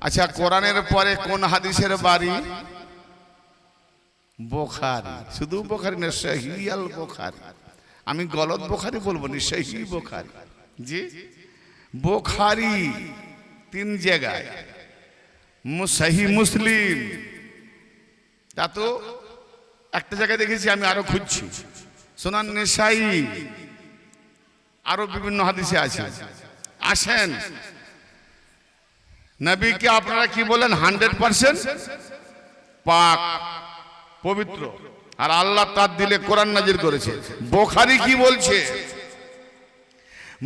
আচ্ছা, কোরআনের পরে কোন হাদিসের বাড়ি? বুখারী। শুধু বুখারী না, সহিহ আল বুখারী। আমি গলত বুখারী বলবো না, সহিহ বুখারী। জি, বুখারী 3 জায়গায়, সহিহ মুসলিম তা তো একটা জায়গায় দেখেছি, আমি আরো খুঁজছি, সুনান নিসাই, আরো বিভিন্ন হাদিসে আছে। আসেন, নবীকে আপনারা কি বলেন? 100% পাক, পবিত্র, আর আল্লাহ তার দিলে কোরআন নাজিল করেছে। বুখারী কি বলছে?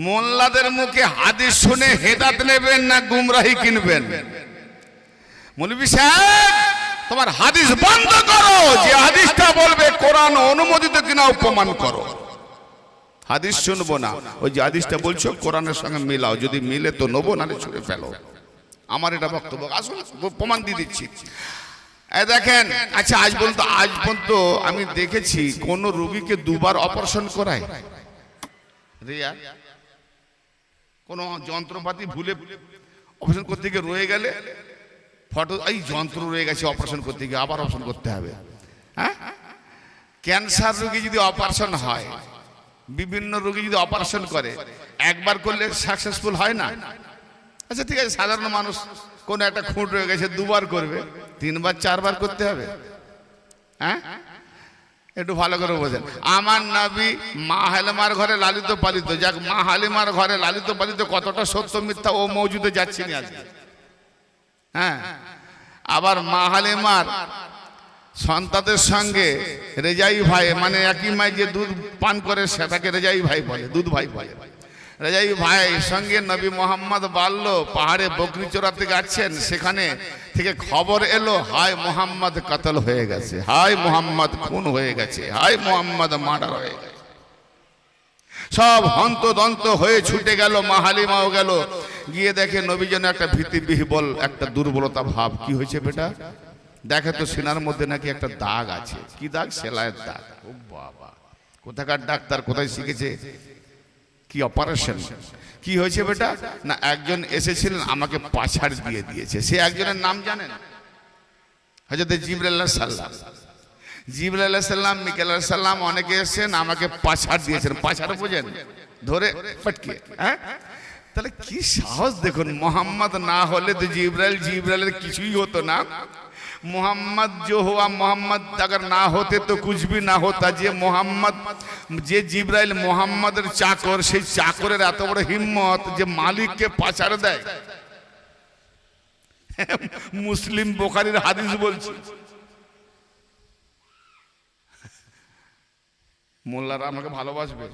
মোল্লাদের মুখে হাদিস শুনে হেদায়েত নেবেন না গুমরাহি কিনবেন? মৌলভী সাহেব, তোমার হাদিস বন্ধ করো, যে হাদিসটা বলবে কোরআন অনুমোদিত কিনা প্রমাণ করো। হাদিস শুনবো না, ওই যে হাদিসটা বলছো কোরআনের সঙ্গে মিলাও, যদি মিলে তো নেবো, নালে ছুড়ে ফেলো। আমার এটা বক্তব্য, আসুন প্রমাণ দিয়ে দিচ্ছি। দেখেন, আচ্ছা আজ পর্যন্ত আমি দেখেছি কোন রোগীকে 2 বার অপারেশন করায়? রিয়া, কোন যন্ত্রপাতি ভুলে অপারেশন করতে গিয়ে রয়ে গেলে ফটো, এই যন্ত্র রয়ে গেছে, অপারেশন করতে গিয়ে আবার অপারেশন করতে হবে। হ্যাঁ, ক্যান্সার রোগী যদি অপারেশন হয়, বিভিন্ন রোগী যদি অপারেশন করে, একবার করলে সাকসেসফুল হয় না। আচ্ছা ঠিক আছে, সাধারণ মানুষ কোন একটা খুঁট রয়ে গেছে, 2 বার করবে, 3 বার 4 বার করতে হবে? হ্যাঁ, একটু ভালো করে বোঝেন। আমার নবী মা হালিমার ঘরে লালিত পালিত, যাক মা হালিমার ঘরে লালিত পালিত কতটা সত্য মিথ্যা ও মওজুদে যাচ্ছি না আজকে। হ্যাঁ, আবার মা হালিমার সন্তানদের সঙ্গে রেজাই ভাই, মানে একই মাই যে দুধ পান করে সেটাকে রেজাই ভাই বলে, দুধ ভাই বলে। রেজাই ভাই সঙ্গে নবী মোহাম্মদ বাল্য পাহাড়ে বকরি চড়াতে যাচ্ছেন, সেখানে থেকে খবর এলো, হায় মোহাম্মদ কতল হয়ে গেছে, হায় মোহাম্মদ খুন হয়ে গেছে, হায় মোহাম্মদ মার্ডার হয়ে গেছে। সব হন্তদন্ত হয়ে ছুটে গেল, মা হালিমাও গেল, গিয়ে দেখে নবী যেন একটা ভীতিবিহ্বল, একটা দুর্বলতা ভাব। কি হয়েছে বেটা? দেখে তো সিনার মধ্যে নাকি একটা দাগ আছে। কি দাগ? সেলাইয়ের দাগ। ও বাবা, কোথাকার ডাক্তার, কোথায় শিখেছে, কি অপারেশন? কি হয়েছে বেটা? না, একজন এসেছিলেন আমাকে পাছাড় দিয়ে দিয়েছে। সে একজনের নাম জানেন? হযরত জিবরাইল আলাইহিস সালাম। জিবরাইল আলাইহিস সালাম, মিকাইল আলাইহিস সালাম, অনেকে এসেছেন, আমাকে পাছাড় দিয়েছেন। পাছাড় বোঝেন? ধরে ফটকে। হ্যাঁ, তাহলে কি সাহস দেখুন। মোহাম্মদ না হলে তো জিবরাইলের কিছুই হতো না। मोहम्मद जो हुआ, मोहम्मद अगर ना होते तो कुछ भी ना होता। जे मोहम्मद, जे जिब्राइल मोहम्मद चाकर, से चाकरेर एत बड़ हिम्मत जे मालिक के पाछाड़ देय। मुस्लिम बुखारीर हादिस बोलছি। মোল্লারা আমাকে ভালোবাসবে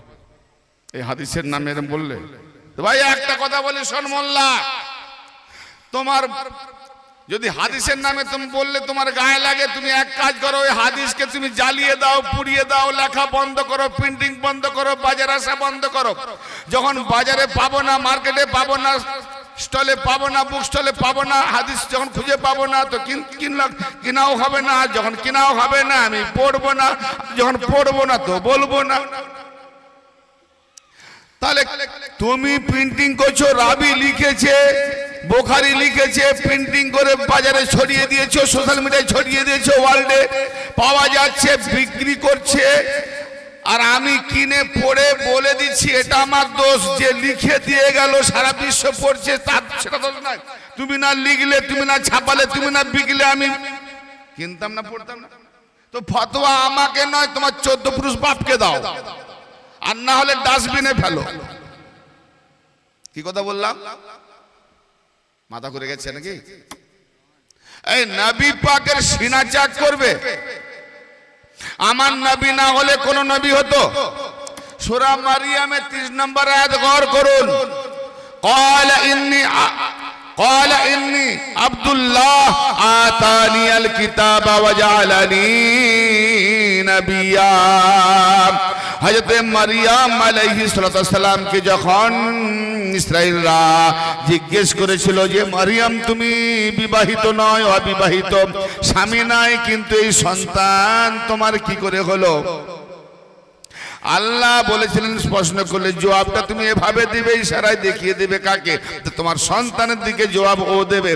এই হাদিসের নামে এরকম বললে? তো ভাই একটা কথা বলি, শোন মোল্লা, তোমার যদি হাদিসের নামে তুমি বললে তোমার গায়ে লাগে, তুমি এক কাজ করো, ওই হাদিসকে তুমি জ্বালিয়ে দাও, পুড়িয়ে দাও, লেখা বন্ধ করো, প্রিন্টিং বন্ধ করো, বাজারে আসা বন্ধ করো। যখন বাজারে পাবো না, মার্কেটে পাবো না, স্টলে পাবো না, বুক স্টলে পাবো না, হাদিস যখন খুঁজে পাবো না, তো কিনাও হবে না। যখন কিনাও হবে না, আমি পড়বো না। যখন পড়বো না, তো বলবো না। তাহলে তুমি প্রিন্টিং করছো, রাবি লিখেছে, বুখারী লিখেছে, প্রিন্টিং করে বাজারে ছড়িয়ে দিয়েছো, সোশ্যাল মিডিয়ায় ছড়িয়ে দিয়েছো, ওয়ার্ল্ডে পাওয়া যাচ্ছে, বিক্রি করছে, আর আমি কিনে পড়ে বলে দিচ্ছি এটা আমার দোষ। যে লিখে দিয়ে গেল সারা বিশ্ব পড়ছে, তার সেটা দোষ নয়। তুমি না লিখলে, তুমি না ছাপালে, তুমি না বিকলে, আমি কিনতাম না, পড়তাম না। তো ফতোয়া আমাকে নয়, তোমার 14 পুরুষ বাপকে দাও, আর না হলে ডাস্টবিনে ফেলো। কি কথা বললাম? মাথা ঘুরে গেছে নাকি? এই নবী পাকের সিনা চাক করবে। আমার নবী না হলে কোন নবী হতো? সূরা মারিয়ামের 30 নম্বর আয়াত গৌর করুন। قال إني عبد الله آتاني الكتاب وجعلني نبيا। হযরত মারিয়াম আলাইহিস সালাম কে যখন ইসরাঈলরা জিজ্ঞেস করেছিল যে মারিয়াম তুমি বিবাহিত নয়, অবিবাহিত, স্বামী নাই, কিন্তু এই সন্তান তোমার কি করে হলো? আল্লাহ বলেছিলেন প্রশ্ন করলে জবাবটা তুমি এভাবে দিবে, ইশারায় দেখিয়ে দেবে কাকে, তো তোমার সন্তানের দিকে জবাব ও দেবে।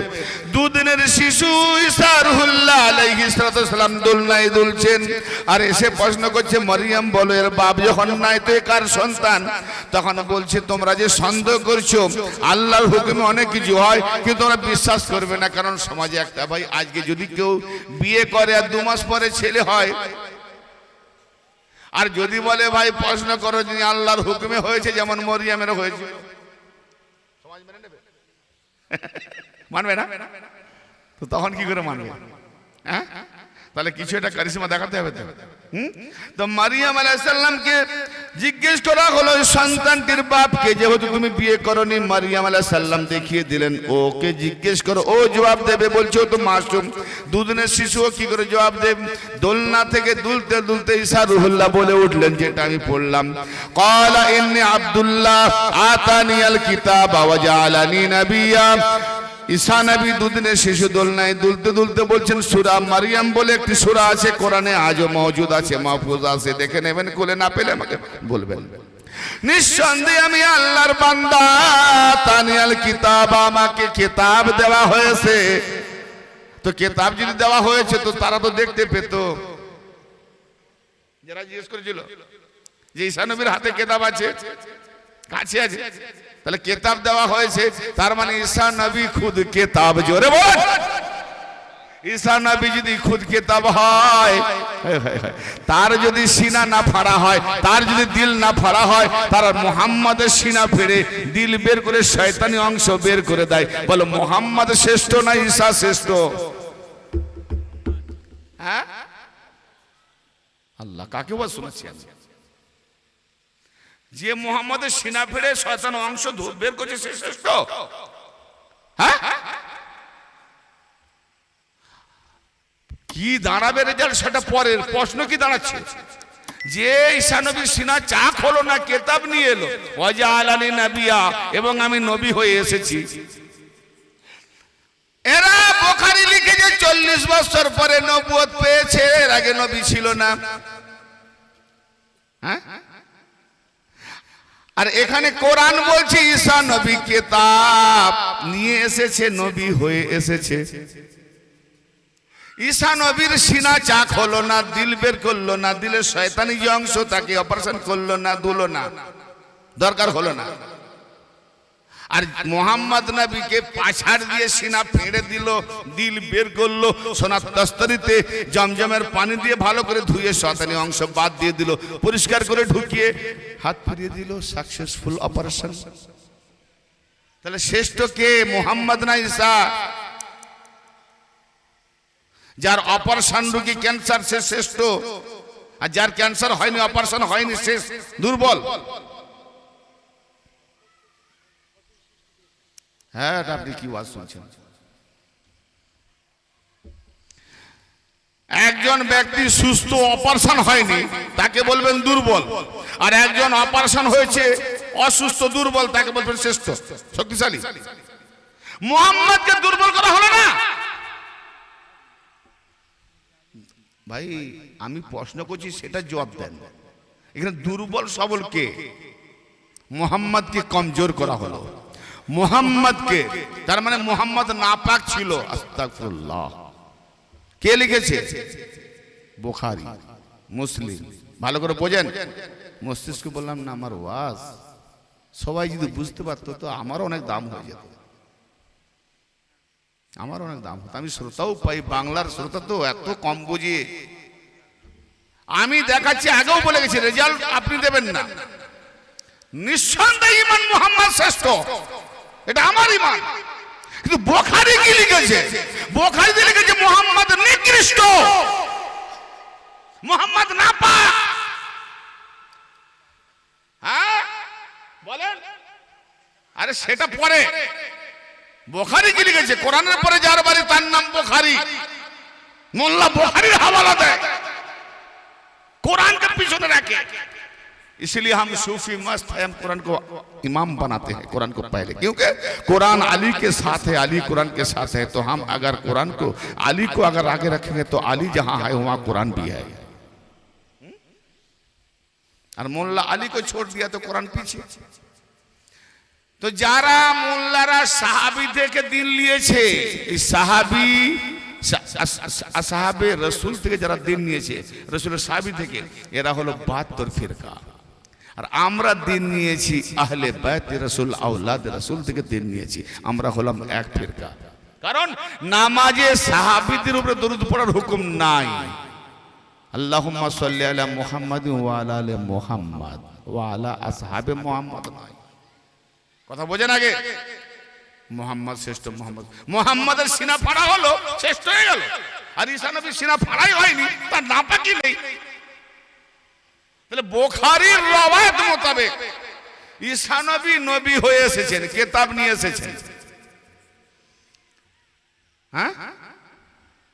দুদিনের শিশু ঈসা রুহুল্লাহ আলাইহিস সালাম দোলনায় দুলছেন, আর এসে প্রশ্ন করছে মরিয়ম বলো এর বাপ যখন নাই তো এ কার সন্তান? তখন বলছে তোমরা যে সন্দেহ করছো আল্লাহর হুকুমে অনেক কিছু হয়, কিন্তু তোমরা বিশ্বাস করবে না। কারণ সমাজে একটা ভাই আজকে যদি কেউ বিয়ে করে আর 2 মাস পরে ছেলে হয়, আর যদি বলে ভাই প্রশ্ন করো যিনি আল্লাহর হুকুমে হয়েছে যেমন মরিয়মের হয়েছে, সমাজ মেনে নেবে? মানবে না তো তখন কি করে মানবে? হ্যাঁ, তাহলে কিছু একটা কারিশমা দেখাতে হবে তো। তো মারিয়াম আলাইহিস সালামকে জিজ্ঞেস করা হলো সন্তানটির বাপকে, যেহেতু তুমি বিয়ে করনি। মারিয়াম আলাইহিস সালাম দেখিয়ে দিলেন ওকে জিজ্ঞেস করো, ও জবাব দেবে। বলছে ও তো মাসুম, দুদিনের শিশু, কি করে জবাব দেবে? দোলনা থেকে দুলতে দুলতে ঈসা রুহুল্লাহ বলে উঠলেন, যেটা আমি পড়লাম, ক্বালা ইন্নী আব্দুল্লাহ আতানিয়াল কিতাবা ওয়া জাআলানি নাবিয়্যা। ঈসা নবী দুদিনের শিশু দোলনায় দুলতে দুলতে বলছেন, সূরা মারিয়াম বলে একটি সূরা আছে কোরআনে, আজও মওজুদ আছে, মাহফুজ আছে, দেখে নেবেন, খুলে না পেলে আমাকে বলবেন। নিঃসন্দেহে আমি আল্লাহর বান্দা, তানিয়াল কিতাব, আমাকে কিতাব দেওয়া হয়েছে। তো কিতাব যদি দেওয়া হয়েছে তো তারা তো দেখতে পেত। যারা জিজ্ঞেস করেছিল যে ঈসা নবীর হাতে কিতাব আছে, কাছে আছে, তাহলে কিতাব দেওয়া হয়েছে, তার মানে ঈসা নবী খুদ কিতাব। জোরে বল, ঈসা নবী যদি খুদ কিতাব হয়, তার যদি সিনা না ফাড়া হয়, তার যদি দিল না ফাড়া হয়, তার মুহাম্মাদের সিনা ফেড়ে দিল বের করে শয়তানি অংশ বের করে দেয়। বলো মুহাম্মদ শ্রেষ্ঠ না ঈসা শ্রেষ্ঠ? হ্যাঁ, আল্লাহ কাকে বল শোনাচ্ছি আমি? যে মুহাম্মাদের সিনা ফেড়ে শয়তান অংশ বের করছে সে শ্রেষ্ঠ? হ্যাঁ, কি দাঁড়াবে রেজাল্ট সেটা পরের প্রশ্ন। কি দাঁড়াচ্ছে? যে ঈসা নবীর সিনা চাক হলো না, কিতাব নিয়ে এলো, ওয়া জাআলানি নাবিয়্যা, এবং আমি নবী হয়ে এসেছি। এরা বুখারী লিখেছে 40 বছর পরে নবুয়ত পেয়েছে, এর আগে নবী ছিল না। হ্যাঁ, আর এখানে কোরআন বলছে ঈসা নবী কিতাব নিয়ে এসেছে, নবী হয়ে এসেছে। ঈসা নবীর সিনা চাক হলো না, দিল বের করলো না, দিলের শয়তানি যে অংশ তাকে অপারেশন করলো না, দুলো না, দরকার হলো না। আর মুহাম্মদ নবীকে পাছাড় দিয়ে সিনা ফেড়ে দিল, দিল বের করলো, সোনার তস্তরিতে জমজমের পানি দিয়ে ভালো করে ধুয়ে শয়তানি অংশ বাদ দিয়ে দিল, পরিষ্কার করে ঢুকিয়ে হাত ফিরিয়ে দিল, সাকসেসফুল অপারেশন। তাহলে শ্রেষ্ঠ কে, মুহাম্মদ না ঈসা? যার অপারেশন রোগী ক্যান্সার সে শ্রেষ্ঠ, আর যার ক্যান্সার হয়নি, অপারেশন হয়নি, সে দুর্বল। হ্যাঁ, আপনি কি ওয়াজ শুনছেন? একজন ব্যক্তি সুস্থ, অপারেশন হয়নি, তাকে বলবেন দুর্বল। আর একজন অপারেশন হয়েছে, অসুস্থ, দুর্বল, তাকে বলবেন শ্রেষ্ঠ, শক্তিশালী। মুহাম্মদকে দুর্বল করা হলো না। ভাই আমি প্রশ্ন করছি, সেটা জবাব দেন। এখানে দুর্বল সবল কে? মুহাম্মদকে কমজোর করা হলো। মুহাম্মদকে, তার মানে মুহাম্মদ নাপাক ছিল। আস্তাগফিরুল্লাহ। কে লিখেছে? বুখারী, মুসলিম। ভালো করে বোঝেন। মস্তিষ্ক বললাম না, আমার ওয়াজ সবাই যদি বুঝতে পারতো তো আমারও অনেক দাম হয়ে যেত, আমার অনেক দাম হতো। আমি শ্রোতাও পাই, বাংলার শ্রোতা তো এত কম বুঝি। আমি দেখাচ্ছি, আগেও বলে গেছি, রেজাল্ট আপনি দেবেন না। নিঃসন্দেহে ঈমান মুহাম্মদ শ্রেষ্ঠ, এটা আমার ঈমান। কিন্তু বুখারী কি লিখেছে? বুখারীতে লিখেছে মুহাম্মদ নিকৃষ্ট, মুহাম্মদ নাপাক। হ্যাঁ বলেন, আরে সেটা পরে। বুখারী কি লিখেছে? কোরআনের পরে যার বাড়ি তার নাম বুখারী, মোল্লা বুখারীর হাওয়ালা দেয়, कुरान के पीछे रखे। इसलिए हम सूफी मस्त है, हम कुरान को इमाम बनाते हैं, कुरान को पहले, क्योंकि कुरान अली के साथ है, अली कुरान के साथ है। तो हम अगर कुरान को, अली को अगर आगे रखेंगे तो अली जहां है वहां कुरान भी है। আর মোল্লা আলীকে ছোট দিয়া তো কোরআন পিছিয়ে। তো যারা মোল্লারা সাহাবী থেকে দিন নিয়েছে, এই সাহাবে রসুল থেকে যারা দিন নিয়েছে, রসুলের সাহাবী থেকে, এরা হলো 72 ফিরকা। আর আমরা দিন নিয়েছি আহলে বাইত রাসূল আওলাদ রাসূল থেকে দিন নিয়েছি, আমরা হলাম এক ফিরকা। কারণ নামাজে সাহাবীদের উপরে দরুদ পড়ার হুকুম নাই। আল্লাহুম্মা সাল্লি আলা মুহাম্মাদ ওয়া আলা আলি মুহাম্মাদ ওয়া আলা আসহাবে মুহাম্মাদ নয়। কথা বোঝেন আগে, মুহাম্মদ শ্রেষ্ঠ, মুহাম্মাদের সিনা ফাড়া হলো শ্রেষ্ঠ হয়ে গেল। আর ঈসা নবীর সিনা ফাড়াই হয়নি, তার নাপাকি নেই। তাহলে বুখারীর রওয়ায়াত মোতাবেক ঈসা নবী নবী হয়ে এসেছেন, কিতাব নিয়ে এসেছেন। হ্যাঁ,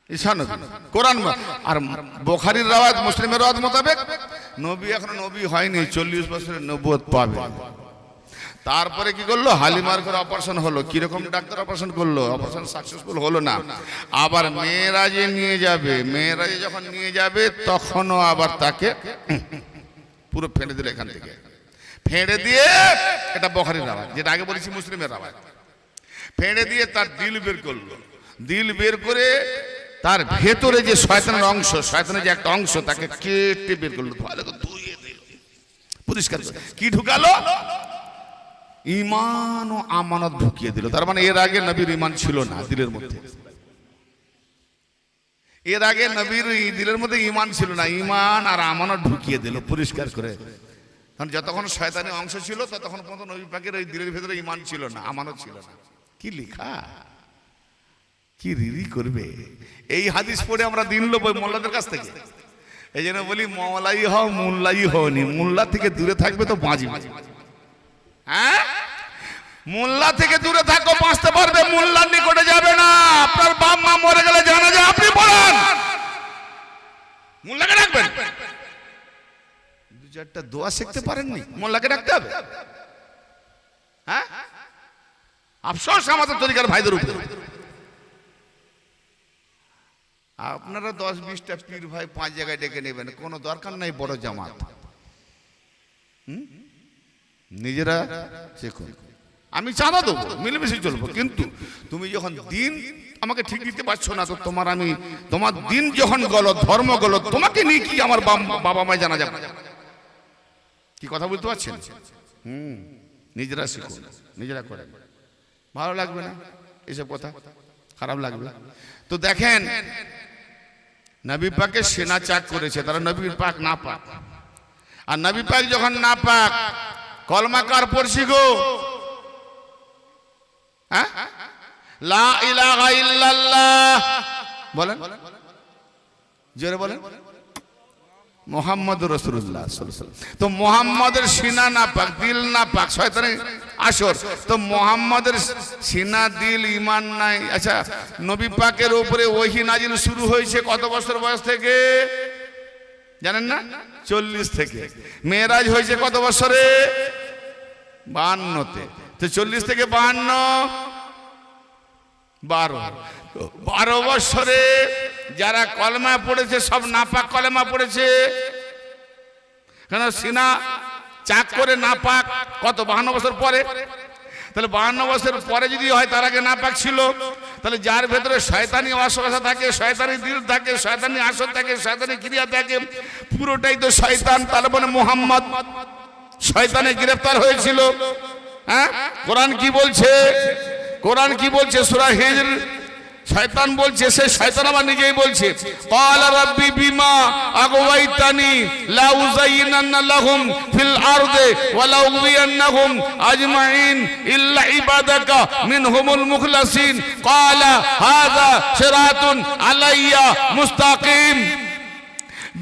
ঈসা নবী কোরআন। আর বুখারীর রওয়ায়াত, মুসলিমের রওয়ায়াত মোতাবেক নবী এখনো নবী হয়নি, 40 বছরের নবুয়ত পাবে। তারপরে কি করলো, হালিমার করে অপারেশন হলো। কিরকম ডাক্তার অপারেশন করলো, অপারেশন সাকসেসফুল হলো না। আবার মেয়েরাজে নিয়ে যাবে, মেয়েরাজে যখন নিয়ে যাবে তখনও আবার তাকে পুরো ফেঁড়ে দিল, এখান থেকে ফেঁড়ে দিয়ে, এটা বুখারীর রাওয়ায়াত, যেটা আগে বলেছি মুসলিমের রাওয়ায়াত। ফেঁড়ে দিয়ে তার দিল বের করলো, দিল বের করে তার ভেতরে যে শয়তানের অংশ, শয়তানের যে একটা অংশ, তাকে কেটে বের করলো, ভালো করে ধুইয়ে দিল, পরিষ্কার করে। কি ঢুকালো, ঈমান ও আমানত ঢুকিয়ে দিল। তার মানে এর আগে নবীর ঈমান ছিল না দিলের মধ্যে, এর আগে নবীর দিলের মধ্যে ঈমান ছিল না, ঈমান আর আমানত ঢুকিয়ে দিল পরিষ্কার করে। কারণ যতক্ষণ শয়তানি অংশ ছিল ততক্ষণ পর্যন্ত নবী পাকের ওই দিলের ভিতরে ঈমান ছিল না, আমানত ছিল না। কি লেখা, কি রিরি করবে। এই হাদিস পড়ে আমরা দিন লব মোল্লাদের কাছ থেকে। এই জন্য বলি, মওলাই হও মোল্লাই হওনি, মোল্লা থেকে দূরে থাকবে তো বাঁচবে। হ্যাঁ, মোল্লা থেকে দূরে থাকো, বাঁচতে পারবে, মোল্লার নিকটে যাবে না। আপনার বাপ মা মরে গেলে জানা যায় আপনি পড়ান, মোল্লাকে ডাকবেন। 2-4টা দোয়া শিখতে পারেননি, মোল্লাকে ডাকতে হবে। হ্যাঁ, আফসোস আমাদের তরিকার ভাইদের উপর। আপনারা 10-20টা পীর ভাই 5 জায়গায় ডেকে নেবেন, কোনো দরকার নাই বড় জামাত। নিজেরা শিখুন, আমি চাঁদা দেবো, মিলেমিশে চলবো। কিন্তু তুমি যখন দিন আমাকে ঠিক দিতে পারছো না, তো তোমার দিন যখন গলত, ধর্ম গলত, তোমাকে নিয়ে কি আমার বাবা মায় জানা যাবে? কি কথা বলতে পারছেন? নিজেরা শিখুন, নিজেরা করেন। ভালো লাগবে না এসব কথা, খারাপ লাগবে। তো দেখেন, নবী পাকের সেনা চাক করেছে, তারা নবী পাক না পাক। আর নবী পাক যখন না পাক, কলমা কার পড়ছি গো? হ্যাঁ, লা ইলাহা ইল্লাল্লাহ বলেন, জোরে বলেন, মুহাম্মাদুর রাসূলুল্লাহ সাল্লাল্লাহু আলাইহি ওয়াসাল্লাম। তো মুহাম্মাদের সিনা না পাক, দিল না পাক, শয়তানের আসর। তো মুহাম্মাদের সিনা, দিল, ঈমান নাই। আচ্ছা, নবী পাকের উপরে ওহী নাজিল শুরু হয়েছে কত বছর বয়স থেকে জানেন না? 40 থেকে। মেরাজ হয়েছে কত বছরে? 52-তে। তো 40 থেকে 52, 12 বছরে যারা কলমা পড়েছে সব নাপাক কলমা পড়েছে। কেন সিনা চাক করে নাপাক কত? 52 বছর পরে। তাহলে 52 বছর পরে যদি হয়, তার আগে নাপাক ছিল, তাহলে যার ভেতরে শয়তানি ওয়াসওয়াসা থাকে, শয়তানি দিল থাকে, শয়তানি আসর থাকে, শয়তানি ক্রিয়া থাকে, পুরোটাই তো শয়তান। তার মানে মুহাম্মদ শয়তানে গ্রেফতার হয়েছিল। হ্যাঁ, কোরআন কি বলছে? কোরআন কি বলছে? সূরা হিজর। শয়তান বলছে, সে শয়তান আবার নিজেই বলছে, ক্বালা রাব্বি বিমা আগওয়াইতানি লা উযায়্যিনান্না লাহুম ফিল আরদি ওয়া লা উগওয়িয়ান্নাহুম আজমাইন ইল্লা ইবাদাকা মিনহুমুল মুখলাসিন ক্বালা হাযা সিরাতুন আলাইয়া মুস্তাকিম।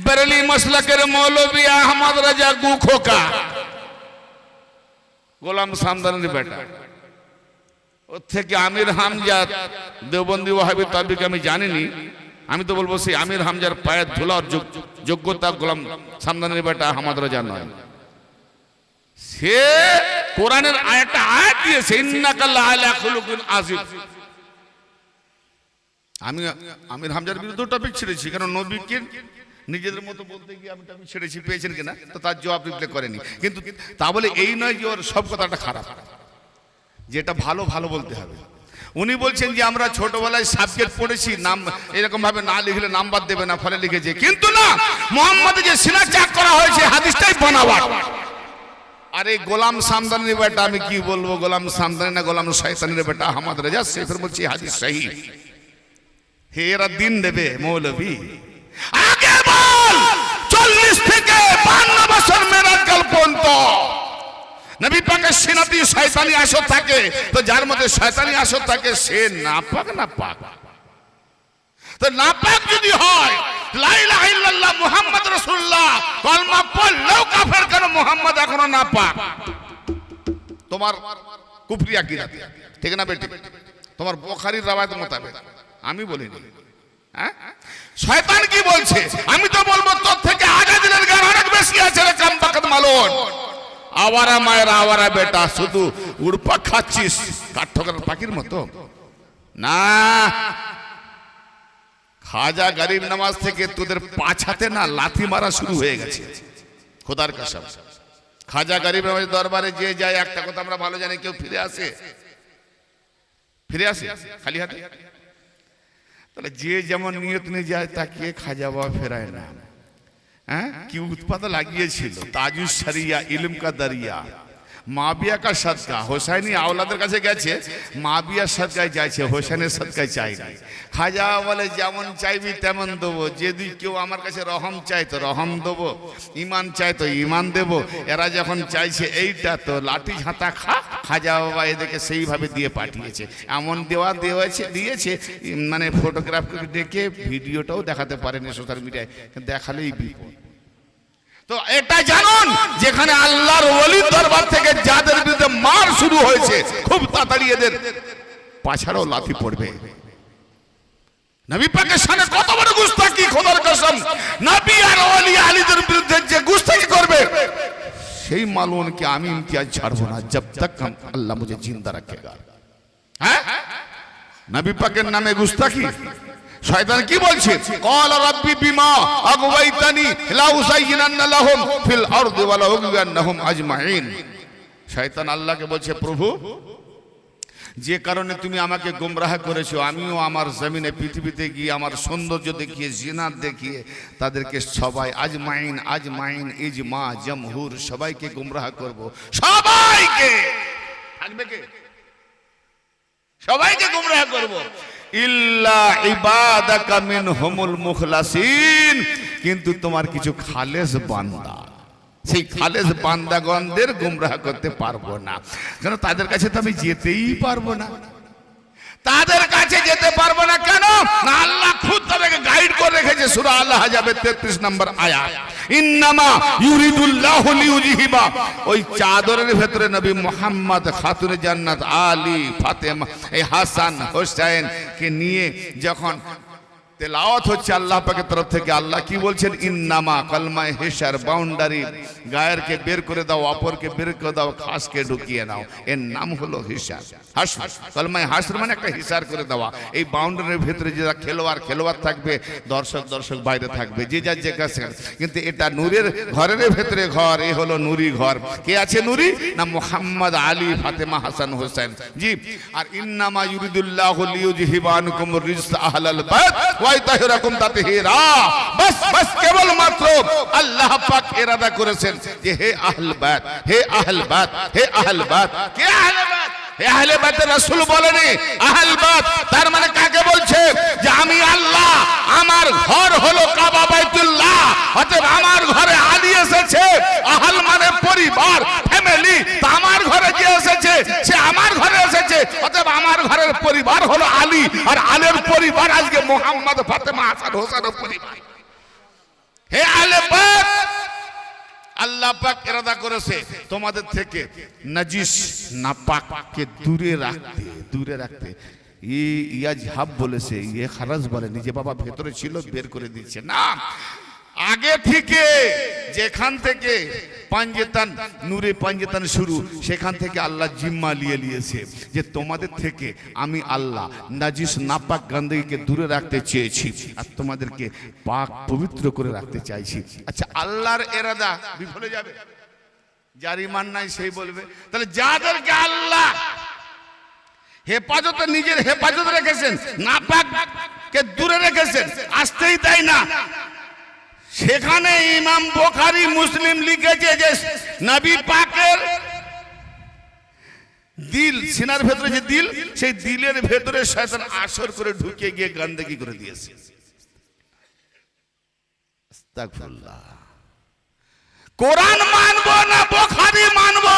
বেরেলি মাসলাকের মৌলভী আহমদ রাজা গুখোকা, গোলাম সামদানির বেটা। ওর থেকে আমির হামজা দেওবন্দি ওয়াহাবি তাবিক আমি জানিনি, আমি তো বলবো সেই আমির হামজার পায়ের ধুলার যোগ্যতা গোলাম সামদানির বেটা আহমদ রাজা নয়। সে কোরআনের একটা আয়াত দিয়েছে, ইন্নাকা লাআলা খুলুকিন আযীম। আমি আমির হামজার বিরুদ্ধে টপিক ছেড়েছি, কারণ নবীকে নিজেদের মতো বলতে গিয়ে আমি ছেড়েছি, পেয়েছেন কিনা, তো তার জবাব রিপ্লাই করেনি। কিন্তু তা বলে এই নয় যে ওর সব কথাটা খারাপ, যেটা ভালো ভালো বলতে হবে। উনি বলছেন যে আমরা ছোটবেলায় সাবজেক্ট পড়েছি, নাম এরকম ভাবে না লিখলে নাম্বার দেবে না, ফলে লিখেছে। কিন্তু না, মুহাম্মদ যে সিনা চাক করা হয়েছে হাদিসটাই বানাওয়া। আরে গোলাম সামদানির বেটা, আমি কি বলবো, গোলাম সামদানি না গোলাম শয়তানের বেটা আহমদ রেজা শেখের বলছি হাদিস সহি। হে এরা দিন দেবে মৌলভী, আগে বল 40 থেকে 52 বছর মেরাজ কাল পর্যন্ত নবী পাকের সিনাতে শয়তানি আসর থাকে, তো যার মধ্যে শয়তানি আসর থাকে সে নাপাক না পাক। তো নাপাক যদি হয়, লা ইলাহা ইল্লাল্লাহ মুহাম্মদ রাসূলুল্লাহ কলমা পড়লেও কাফের, কেন মুহাম্মদ এখনো নাপাক। তোমার কুফরি আকীদা, ঠিক না বেটি? তোমার বুখারীর রওয়ায়াত মোতাবেক, আমি বলিনি। হ্যাঁ, শয়তান কি বলছে? আমি তো বলবো তোর থেকে আজাদিলের জ্ঞান অনেক বেশি আছে রে কামবাকাত মালুন। আওয়ারা মায়ের আওয়ারা বেটা, শুধু উড়পা খাচ্ছিস কাঠঠোকরার পাখির মতো না। খাজা গরিব নামাজ থেকে তোদের পাছাতে না লাথি মারা শুরু হয়ে গেছে, খোদার কসম। খাজা গরিব নামাজ দরবারে যে যায়, একটা কথা আমরা ভালো জানি, কেউ ফিরে আসে খালি হাতে? তাহলে যে যেমন নিয়ত নিয়ে যায় তাকে খাজা বাবা ফেরায় না। হ্যাঁ, কি উৎপাত লাগিয়েছিল। তাজুস শরিয়া ইলম কা দরিয়া, মাবিয়া কা সদকা। হোসাইনি আওলাদের কাছে গেছে, মাবিয়ার সদকায় চাইছে, হোসেনের সদকায় চাইনি। খাজা বলে যেমন চাইবি তেমন দেবো। যদি কেউ আমার কাছে রহম চাই তো রহম দেবো, ইমান চাই তো ইমান দেবো। এরা যখন চাইছে এইটা, তো লাঠি ঝাঁতা খা। খাজা বাবা এদেরকে সেইভাবে দিয়ে পাঠিয়েছে। এমন দিয়েছে মানে ফটোগ্রাফ করে ডেকে ভিডিওটাও দেখাতে পারেনি সোশ্যাল মিডিয়ায়, দেখালেই বিপদ। তো এটা জানুন, যেখানে আল্লাহর ওলির দরবার থেকে যাদের বিরুদ্ধে মার শুরু হয়েছে, খুব তাড়াতাড়ি এদের পাছাড়াও লাথি পড়বে। নবী পাকের শানে কত বড় গুস্তাখি, খোদার কসম। নবী আর ওলি আলীদের বিরুদ্ধে যে গুস্তাখি করবে, সেই মালুনকে আমি ইমতিয়াজ ছাড়বো না জব তক আল্লাহ মুঝে জিন্দা রাখেগা। হ্যাঁ, নবী পাকের নামে গুস্তাখি। শয়তান কি বলছে? ক্বালা রাব্বি বিমা আগওয়াইতানি লা উযায়্যিনান্না লাহুম ফিল আরদি ওয়া লা উগওয়িন্নাহুম আজমাইন। শয়তান আল্লাহকে বলছে, প্রভু যে কারণে তুমি আমাকে গোমরাহ করেছো, আমিও আমার জমিনে পৃথিবীতে গিয়ে আমার সৌন্দর্য দেখিয়ে, জিনাত দেখিয়ে তাদেরকে সবাই আজমাইন ইজমা জমহুর সবাইকে গোমরাহ করব। সবাইকে থাকবে কে? সবাইকে গোমরাহ করব, ইল্লা ইবাদাকা মিনহুমুল মুখলাসিন। কিন্তু তোমার কিছু খালেস বান্দা, সেই খালেস বান্দাগণদের গুমরাহ করতে পারবো না। কেন? তাদের কাছে তো আমি যেতেই পারবো না। তাদের কাছে যেতে পারবো না কেন? না, আল্লাহ খুদ তাদেরকে গাইড করে রেখেছে। সূরা আল আহজাবের 33 নম্বর আয়াত, ইন্নামা ইউরিদুল্লাহু লিইউযহিবা। ওই চাদরের ভেতরে নবী মুহাম্মদ, খাতুনে জান্নাত আলী, ফাতেমা, এই হাসান হোসেন কে নিয়ে যখন তেলাওয়াত হচ্ছে আল্লাহ পাকের তরফ থেকে, আল্লাহ কি বলছেন? ইন্নামা কলমায়ে হিসার বাউন্ডারি, গায়েরকে বের করে দাও, অপরকে বের করে দাও, খাসকে ঢুকিয়ে নাও। এর নাম হলো হিসার। হাসর, কলমায়ে হাসর মানে একটা হিসার করে দেওয়া। এই বাউন্ডারির ভেতরে যারা খেলোয়াড় থাকবে, দর্শক বাইরে থাকবে, যে যার যে কাছে। কিন্তু এটা নূরের ঘরের ভেতরে ঘর, এ হলো নূরি ঘর। কে আছে নূরি? না মুহাম্মদ, আলী, ফাতেমা, হাসান, হোসেন। জি, আর ইন্নামা ইউরিদুল্লাহু লিইউযহিবা আনকুমুর রিজসা আহলাল বাইত ওয়া ইতাহিরাকুম তাতহীরা। বাস কেবল মাত্র আল্লাহ পাক ইরাদা করেছেন যে হে আহল বাইত, হে আহল বাইত, হে আহল বাইত। কে আহল বাইত? হে আহলে বাইতের রাসূল বলেনি আহল বাইত। তার মানে কাকে বলছে? যে আমি আল্লাহ, আমার ঘর হলো কাবা বাইতুল্লাহ, অতএব আমার ঘরে আলী এসেছে। আহল মানে পরিবার, ফ্যামিলি। তো আমার ঘরে যে এসেছে সে আমার ঘরে এসেছে, অতএব আমার ঘরের পরিবার হলো আলী, আর আলীর পরিবার আজকে মুহাম্মদ, ফাতেমা, হাসান, হোসেনের পরিবার। হে আহলে বাইত, আল্লাহ পাক ইরাদা করেছে তোমাদের থেকে নাজিস নাপাককে দূরে রাখতে। ইয়াজহাব বলেছে, ইয়ে খারাজ বলেনি যে বাবা ভেতরে ছিল বের করে দিচ্ছে না। আগে থেকে যেখান থেকে পাঞ্জেতান নূরে পাঞ্জেতান শুরু, সেখান থেকে আল্লাহ জিম্মা নিয়ে নিয়েছে যে তোমাদের থেকে আমি আল্লাহ নাজিস নাপাক গন্ধকে দূরে রাখতে চেয়েছি আর তোমাদেরকে পাক পবিত্র করে রাখতে চাইছি। আচ্ছা, আল্লাহর এরাদা বিফলে যাবে? যার ঈমান নাই সেই বলবে। তাহলে যাদেরকে আল্লাহ হেফাজতে নিজের হেফাজত রেখেছেন, নাপাককে দূরে রেখেছেন, আসতেই দেয় না, সেখানে ইমাম বুখারী মুসলিম লিখেছে যে নবী পাকের দিল, সিনার ভেতরে যে দিল, সেই দিলের ভেতরে শয়তান আসর করে ঢুকে গিয়ে গন্ডগি করে দিয়েছে। আস্তাগফিরুল্লাহ। কোরআন মানবো না বুখারী মানবো?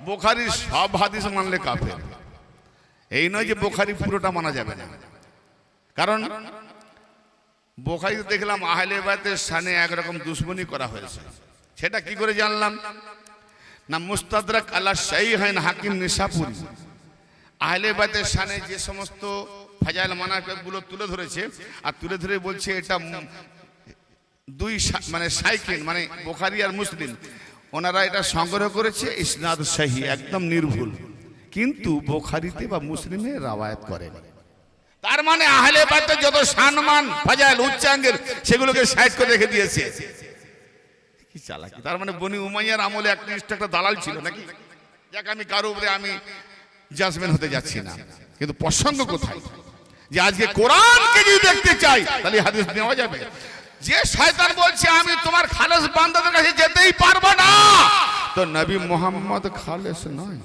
বুখারীর সব হাদিস মানলে কাফের। এই নয় যে বুখারী পুরোটা মানা যাবে না, কারণ বুখারীতে দেখলাম আহলে বাইতের শানে একরকম দুশমনি করা হয়েছে। সেটা কি করে জানলাম না, মুস্তাদরাক আলা শাইখাইন হাকিম নিসাপুরি আহলে বাইতের শানে যে সমস্ত ফাজাইল মানাকিবগুলো তুলে ধরেছে, আর তুলে ধরে বলছে এটা দুই মানে সাইকেল মানে বুখারী আর মুসলিম, ওনারা এটা সংগ্রহ করেছে ইসনাদ সহি, একদম নির্ভুল, কিন্তু বুখারীতে বা মুসলিমে রাওয়ায়াত করে। তার মানে আহলে বাইতের যত সম্মান ফাজাইল উচ্চাঙ্গের সেগুলোকে সাইড করে রেখে দিয়েছে। কি চালাকি! তার মানে বনি উমাইয়ার আমলে একটা দালাল ছিল নাকি? যাক, আমি কারো উপরে আমি জাজমেন্ট হতে যাচ্ছি না, কিন্তু প্রসঙ্গ কোথায় যে আজকে কোরআনকে যদি দেখতে চাই তাহলে হাদিস নেওয়া যাবে। যে শয়তান বলছে আমি তোমার খালেস বান্দাদের কাছে যেতেই পারবো না, তো নবী মুহাম্মদ খালেস নয়?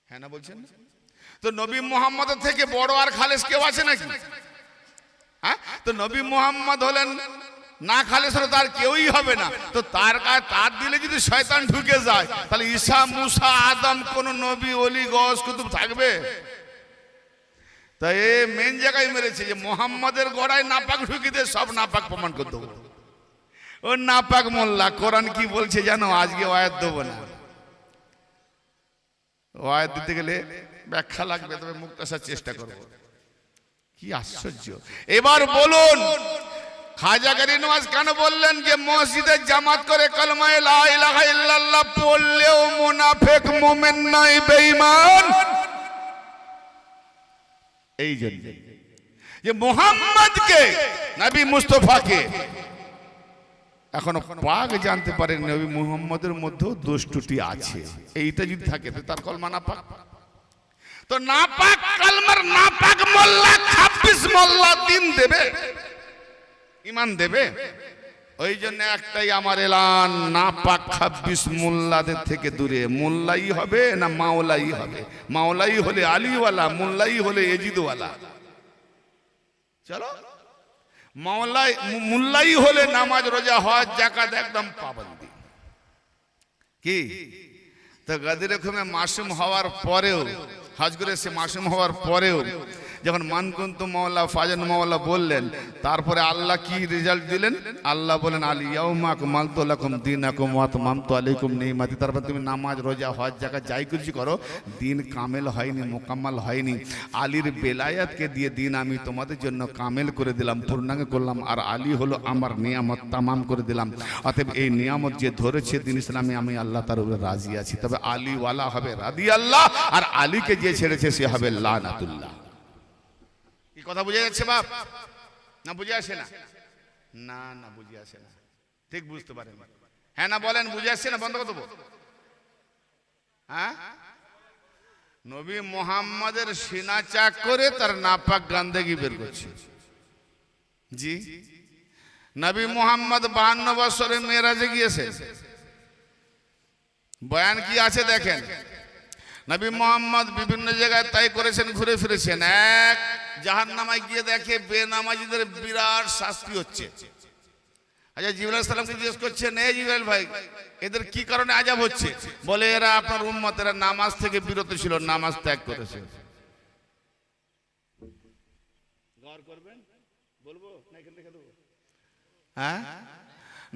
হ্যাঁ না বলছেন? তো নবী মুহাম্মদের থেকে বড় আর খালেস কেউ আছে নাকি? হ্যাঁ, তো নবী মুহাম্মদ হলেন না খালেস হলে তার কেউই হবে না। তো তার দিলে যদি শয়তান ঢুকে যায়, তাহলে ঈসা মুসা আদম কোন নবী ওলি গস কুতুব থাকবে? তাই মেন জায়গায় মেরেছে যে মুহাম্মাদের গড়ায় নাপাক ঢুকি দিয়ে সব নাপাক প্রমাণ করতে হবে। ও নাপাক মোল্লা কোরআন কি বলছে জানো? আজকে আয়াত দেবো না, আয়াত দিতে গেলে ব্যাখ্যা লাগবে, তবে মুক্তাসার চেষ্টা করব। কি আশ্চর্য! এবার বলুন, খাজা গরীব নওয়াজ কেন বললেন যে মসজিদে জামাত করে কলমায়ে লা ইলাহা ইল্লাল্লাহ পড়লেও মুনাফিক মুমিন নয়, বেঈমান? এই জন্য যে মুহাম্মদকে নবী মুস্তাফাকে এখনো পাক জানতে পারেন, নবী মুহাম্মদের মধ্যেও দোষ ত্রুটি আছে। এইটা যদি থাকে তার কলমা নাপাক। তো নাপাক কলমার নাপাক মোল্লা 26 মোল্লা দিন দেবে, ঈমান দেবে? ওই জন্য একটাই আমার এলান, নাপাক 26 মোল্লাদের থেকে দূরে। মোল্লাই হবে না মাওলাই হবে? মাওলাই হলে আলীওয়ালা, মোল্লাই হলে এজিদওয়ালা। চলো, মাওলাই মোল্লাই হলে নামাজ রোজা হজ যাকাত একদম পাবন্দি। কি তো গাদির রকমে মাসুম হওয়ার পরেও, হজ করে সে মাসুম হওয়ার পরেও যখন মানকুন্তু মাওলা ফাজান মাওলা বললেন, তারপরে আল্লাহ কি রেজাল্ট দিলেন? আল্লাহ বলেন আল ইয়াউমা আকমালতু লাকুম দীনাকুম ওয়া আতমামতু আলাইকুম নি'মাতি। তারপর তুমি নামাজ রোজা হজ যাকাত যাই কিছু করো, দিন কামেল হয়নি, মোকাম্মল হয়নি। আলীর বেলায়াতকে দিয়ে দিন আমি তোমাদের জন্য কামেল করে দিলাম, পূর্ণাঙ্গ করলাম, আর আলী হলো আমার নিয়ামত, তামাম করে দিলাম। অতএব এই নিয়ামত যে ধরেছে দিন ইসলামে, আমি আল্লাহ তার উপরে রাজি আছি। তবে আলীওয়ালা হবে রাদি আল্লাহ, আর আলীকে যে ছেড়েছে সে হবে লানাতুল্লাহ। কি কথা বুঝে যাচ্ছে বাপ? না বুঝে আসে না? না না বুঝে আসে না, ঠিক বুঝতে পারেন? হ্যাঁ না বলেন, বুঝে আসছে না? বন্ধ করে দেবো? হ্যাঁ, নবী মুহাম্মাদের সিনা চাক করে তার নাপাক গান্দেগি বের করছে। জি, নবী মুহাম্মদ 52 বছরে মেরাজে গিয়েছে। বয়ান কি আছে দেখেন। নবী মুহাম্মদ বিভিন্ন জায়গায় তাই করেছেন, ঘুরে ফিরেছেন। এক জাহান্নামায় গিয়ে দেখে বেনামাজিদের বিরাট শাস্তি হচ্ছে। আচ্ছা, জিবরাইল আলাইহিস সালামকে জিজ্ঞেস করছেন, এই জিবরাইল ভাই, এদের কি কারণে আযাব হচ্ছে? বলে এরা আপনার উম্মত, এরা নামাজ থেকে বিরত ছিল, নামাজ ত্যাগ করেছে। গৌর করবেন, বলবো না এখান থেকে দেবো? হ্যাঁ,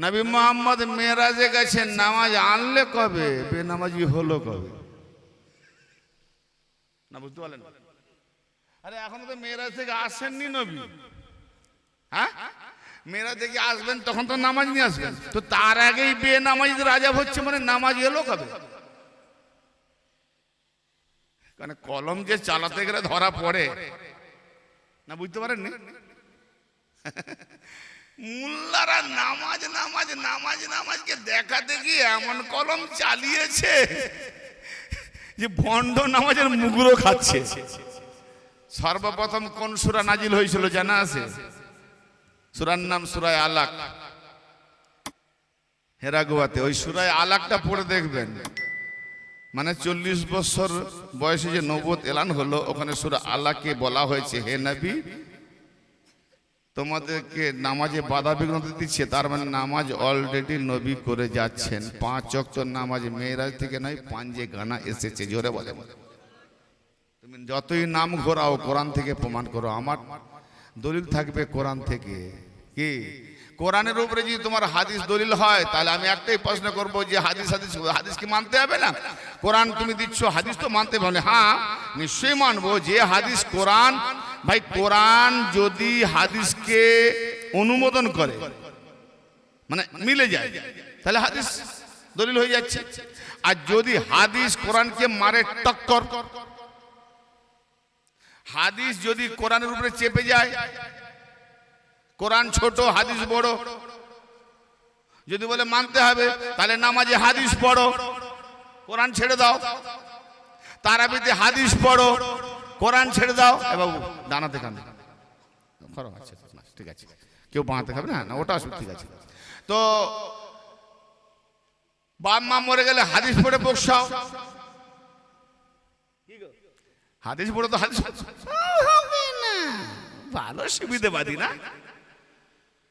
নবী মুহাম্মদ মেরাজে গেছেন, নামাজ আনলে কবে, বেনামাজি হলো কবে? না বুঝতে পারলেন? আরে এখনো তো মেরাজ থেকে আসেননি নবী, হ্যাঁ, মেয়েরা দেখে আসবেন তখন তো নামাজ নিয়ে আসবেন, তো তার আগেই বেনামাজিদের আজাব হচ্ছে, মানে নামাজ এলো কবে? কারণ কলম যে চালাতে গেলে ধরা পড়ে না, বুঝতে পারেননি? মুল্লারা নামাজ নামাজ নামাজ নামাজকে দেখাতে গিয়ে এমন কলম চালিয়েছে যে ভণ্ড নামাজের মুগুরো খাচ্ছে। সর্বপ্রথম কোন সূরা নাজিল হয়েছিল জানা আছে? সূরার নাম সূরা আলাক। হেরাগুয়াতে ওই সূরা আলাকটা পড়ে দেখবেন, মানে 40 বছর বয়সে যে নবুয়ত এলান হলো, ওখানে সূরা আলাকে বলা হয়েছে, হে নবী তোমাদেরকে নামাজে বাধা বিঘ্ন দিচ্ছে, তার মানে নামাজ অলরেডি নবী করে যাচ্ছেন। 5 ওয়াক্ত নামাজ মেরাজ থেকে নয়, পাঞ্জে গানা এসেছে। জোরে বলে, তুমি যতই নাম ঘোরাও কোরআন থেকে প্রমাণ করো। আমার দলিল থাকবে কোরআন থেকে। কি কোরআনের উপরে যদি তোমার হাদিস দলিল হয়, তাহলে আমি একটাই প্রশ্ন করব যে হাদিস কি মানতে হবে না? কোরআন তুমি দিচ্ছ, হাদিস তো মানতে হবে। হ্যাঁ নিশ্চয়ই মানবো যে হাদিস কোরআন, ভাই কোরআন যদি হাদিসকে অনুমোদন করে, মানে মিলে যায়, তাহলে হাদিস দলিল হয়ে যাচ্ছে। আর যদি হাদিস কোরআনকে মারে টক্কর, হাদিস যদি কোরআনের উপরে চেপে যায়, কোরআন ছোট হাদিস বড়, যদি বলে মানতে হবে, তাহলে নামাজে হাদিস পড়ো, কোরআন ছেড়ে দাও। তারাবিতে হাদিস পড়ো, কোরআন ছেড়ে দাও। এ বাবু ডানাতে কান্দে, আচ্ছা ঠিক আছে, কেউ বাঁধতে খাবে না, ওটা আসবে, ঠিক আছে। তো বাপ মা মরে গেলে হাদিস পড়ে বসাও, হাদিস পড়ে তো হাদিস হবে না, ভালো সুবিধাবাদী না?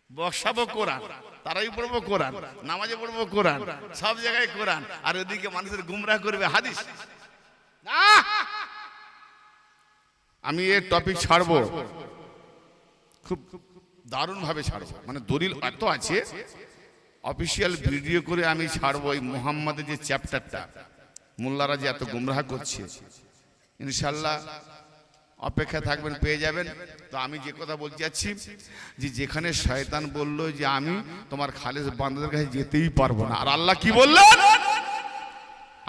বসাবো কোরআন, তারাই পড়বো কোরআন, নামাজে পড়বো কোরআন, সব জায়গায় কোরআন, আর ওদিকে মানুষের গুমরাহ করবে হাদিস। না, আমি এই টপিক ছাড়বো, খুব দারুণ ভাবে ছাড়বো, মানে দলিল এত আছে, অফিসিয়াল ভিডিও করে আমি ছাড়বো। এই মুহাম্মাদের যে চ্যাপ্টারটা, মোল্লারা যে এত গুমরাহ করছে, ইনশাল্লাহ অপেক্ষা থাকবেন, পেয়ে যাবেন। তো আমি যে কথা বলতে যাচ্ছি, যে যেখানে শয়তান বলল যে আমি তোমার খালেস বান্দাদের কাছে যেতেই পারবো না, আর আল্লাহ কি বললেন?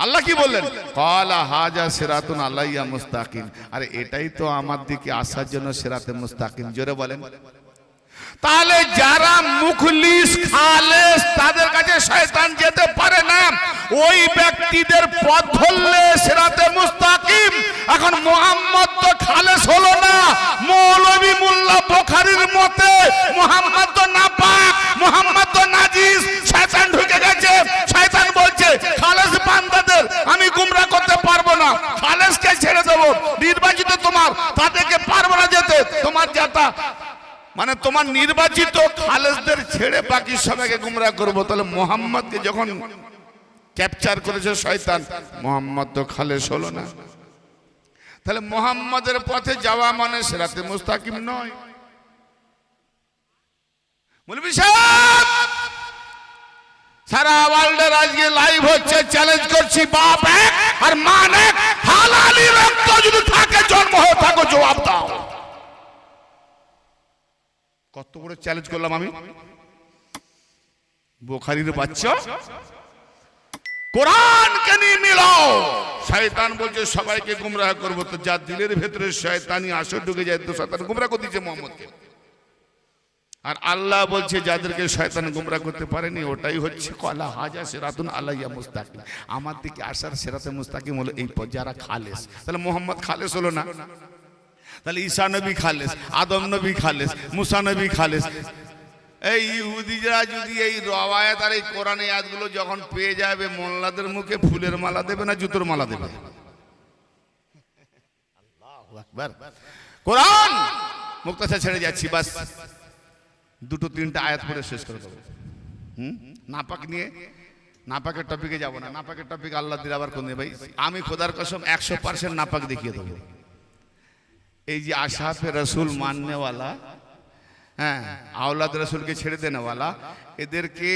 আল্লাহ কি বললেন? ক্বালা হাজা সিরাতুন আলাইয়া মুস্তাকিম। আরে এটাই তো আমার দিকে আসার জন্য সিরাতে মুস্তাকিম। জোরে বলেন। তাহলে যারা মুখলিস খালেস, তাদের কাছে শয়তান যেতে পারে না, ওই ব্যক্তিদের পথ ধরলে সিরাতে মুস্তাকিম। এখন মুহাম্মদ তো খালেস হলো না, মৌলভী মোল্লা বুখারীর মতে মুহাম্মদ তো নাপাক, মুহাম্মদ তো নাজিস, শয়তান ঢুকে গেছে। শয়তান বলছে খালেস বান্দাদের আমি গুমরাহ করতে পারবো না, খালেসকে ছেড়ে দেবো, নির্বাচিত তোমার, তাদেরকে পারবো না যেতে, তোমার যাতা, মানে তোমার নির্বাচিত খালেসদের ছেড়ে বাকি সবাইকে গুমরাহ করবো। তাহলে মুহাম্মদকে যখন ক্যাপচার করেছে শয়তান, মুহাম্মদ তো খালেস হলো না। তাহলে মুহাম্মদের পথে যাওয়া মানে সিরাতে মুস্তাকিম নয়। মৌলভী সাহেব, সারা ওয়ার্ল্ডের আজকে লাইভ হচ্ছে, চ্যালেঞ্জ করছি, বাপ এক আর মান এক, হালালি রক্ত যদি থাকে, জন্ম হয়ে থাকো, জবাব দাও। কত বড় চ্যালেঞ্জ করলাম আমি। বুখারীর বাচ্চা, কোরআনকে নিয়ে মিলাও। শয়তান বলছে সবাইকে গুমরাহ করবো, তো যার দিলের ভেতরে শয়তানি আসর ঢুকে যায়, তো শয়তান গুমরাহ করে দিয়েছে মুহাম্মদকে। আর আল্লাহ বলছে যাদেরকে শয়তান গুমরাহ করতে পারেনি, ওটাই হচ্ছে ক্বালা হাজা সিরাতুন আলাইয়া মুস্তাকিম। আমার দিকে আসার সিরাতে মুস্তাকিম হলো এই পথ, যারা খালেস। তাহলে মুহাম্মদ খালেস হলো না? তাহলে ঈসা নবী খালেস, আদম নবী খালেস, মুসা নবী খালেস। এই ইহুদিরা যদি এই রওয়ায়াত আর এই কোরআন আয়াতগুলো যখন পেয়ে যাবে, মোল্লাদের মুখে ফুলের মালা দেবে না জুতোর মালা দেবে? আল্লাহু আকবার। কোরআন মুক্তাসার ছেড়ে যাচ্ছি, বাস দুটো তিনটা আয়াত পড়ে শেষ করে দেবো। নাপাক নিয়ে, নাপাকের টপিকে যাব না, নাপাকের টপিক আল্লাহ দিলে আবার কোন ভাই, আমি খোদার কসম 100% নাপাক দেখিয়ে দেবো। এই যে আশহাবে রসুল মাননেওয়ালা, হ্যাঁ, আওলাদ রসুলকে ছেড়ে দেনেওয়ালা, এদেরকে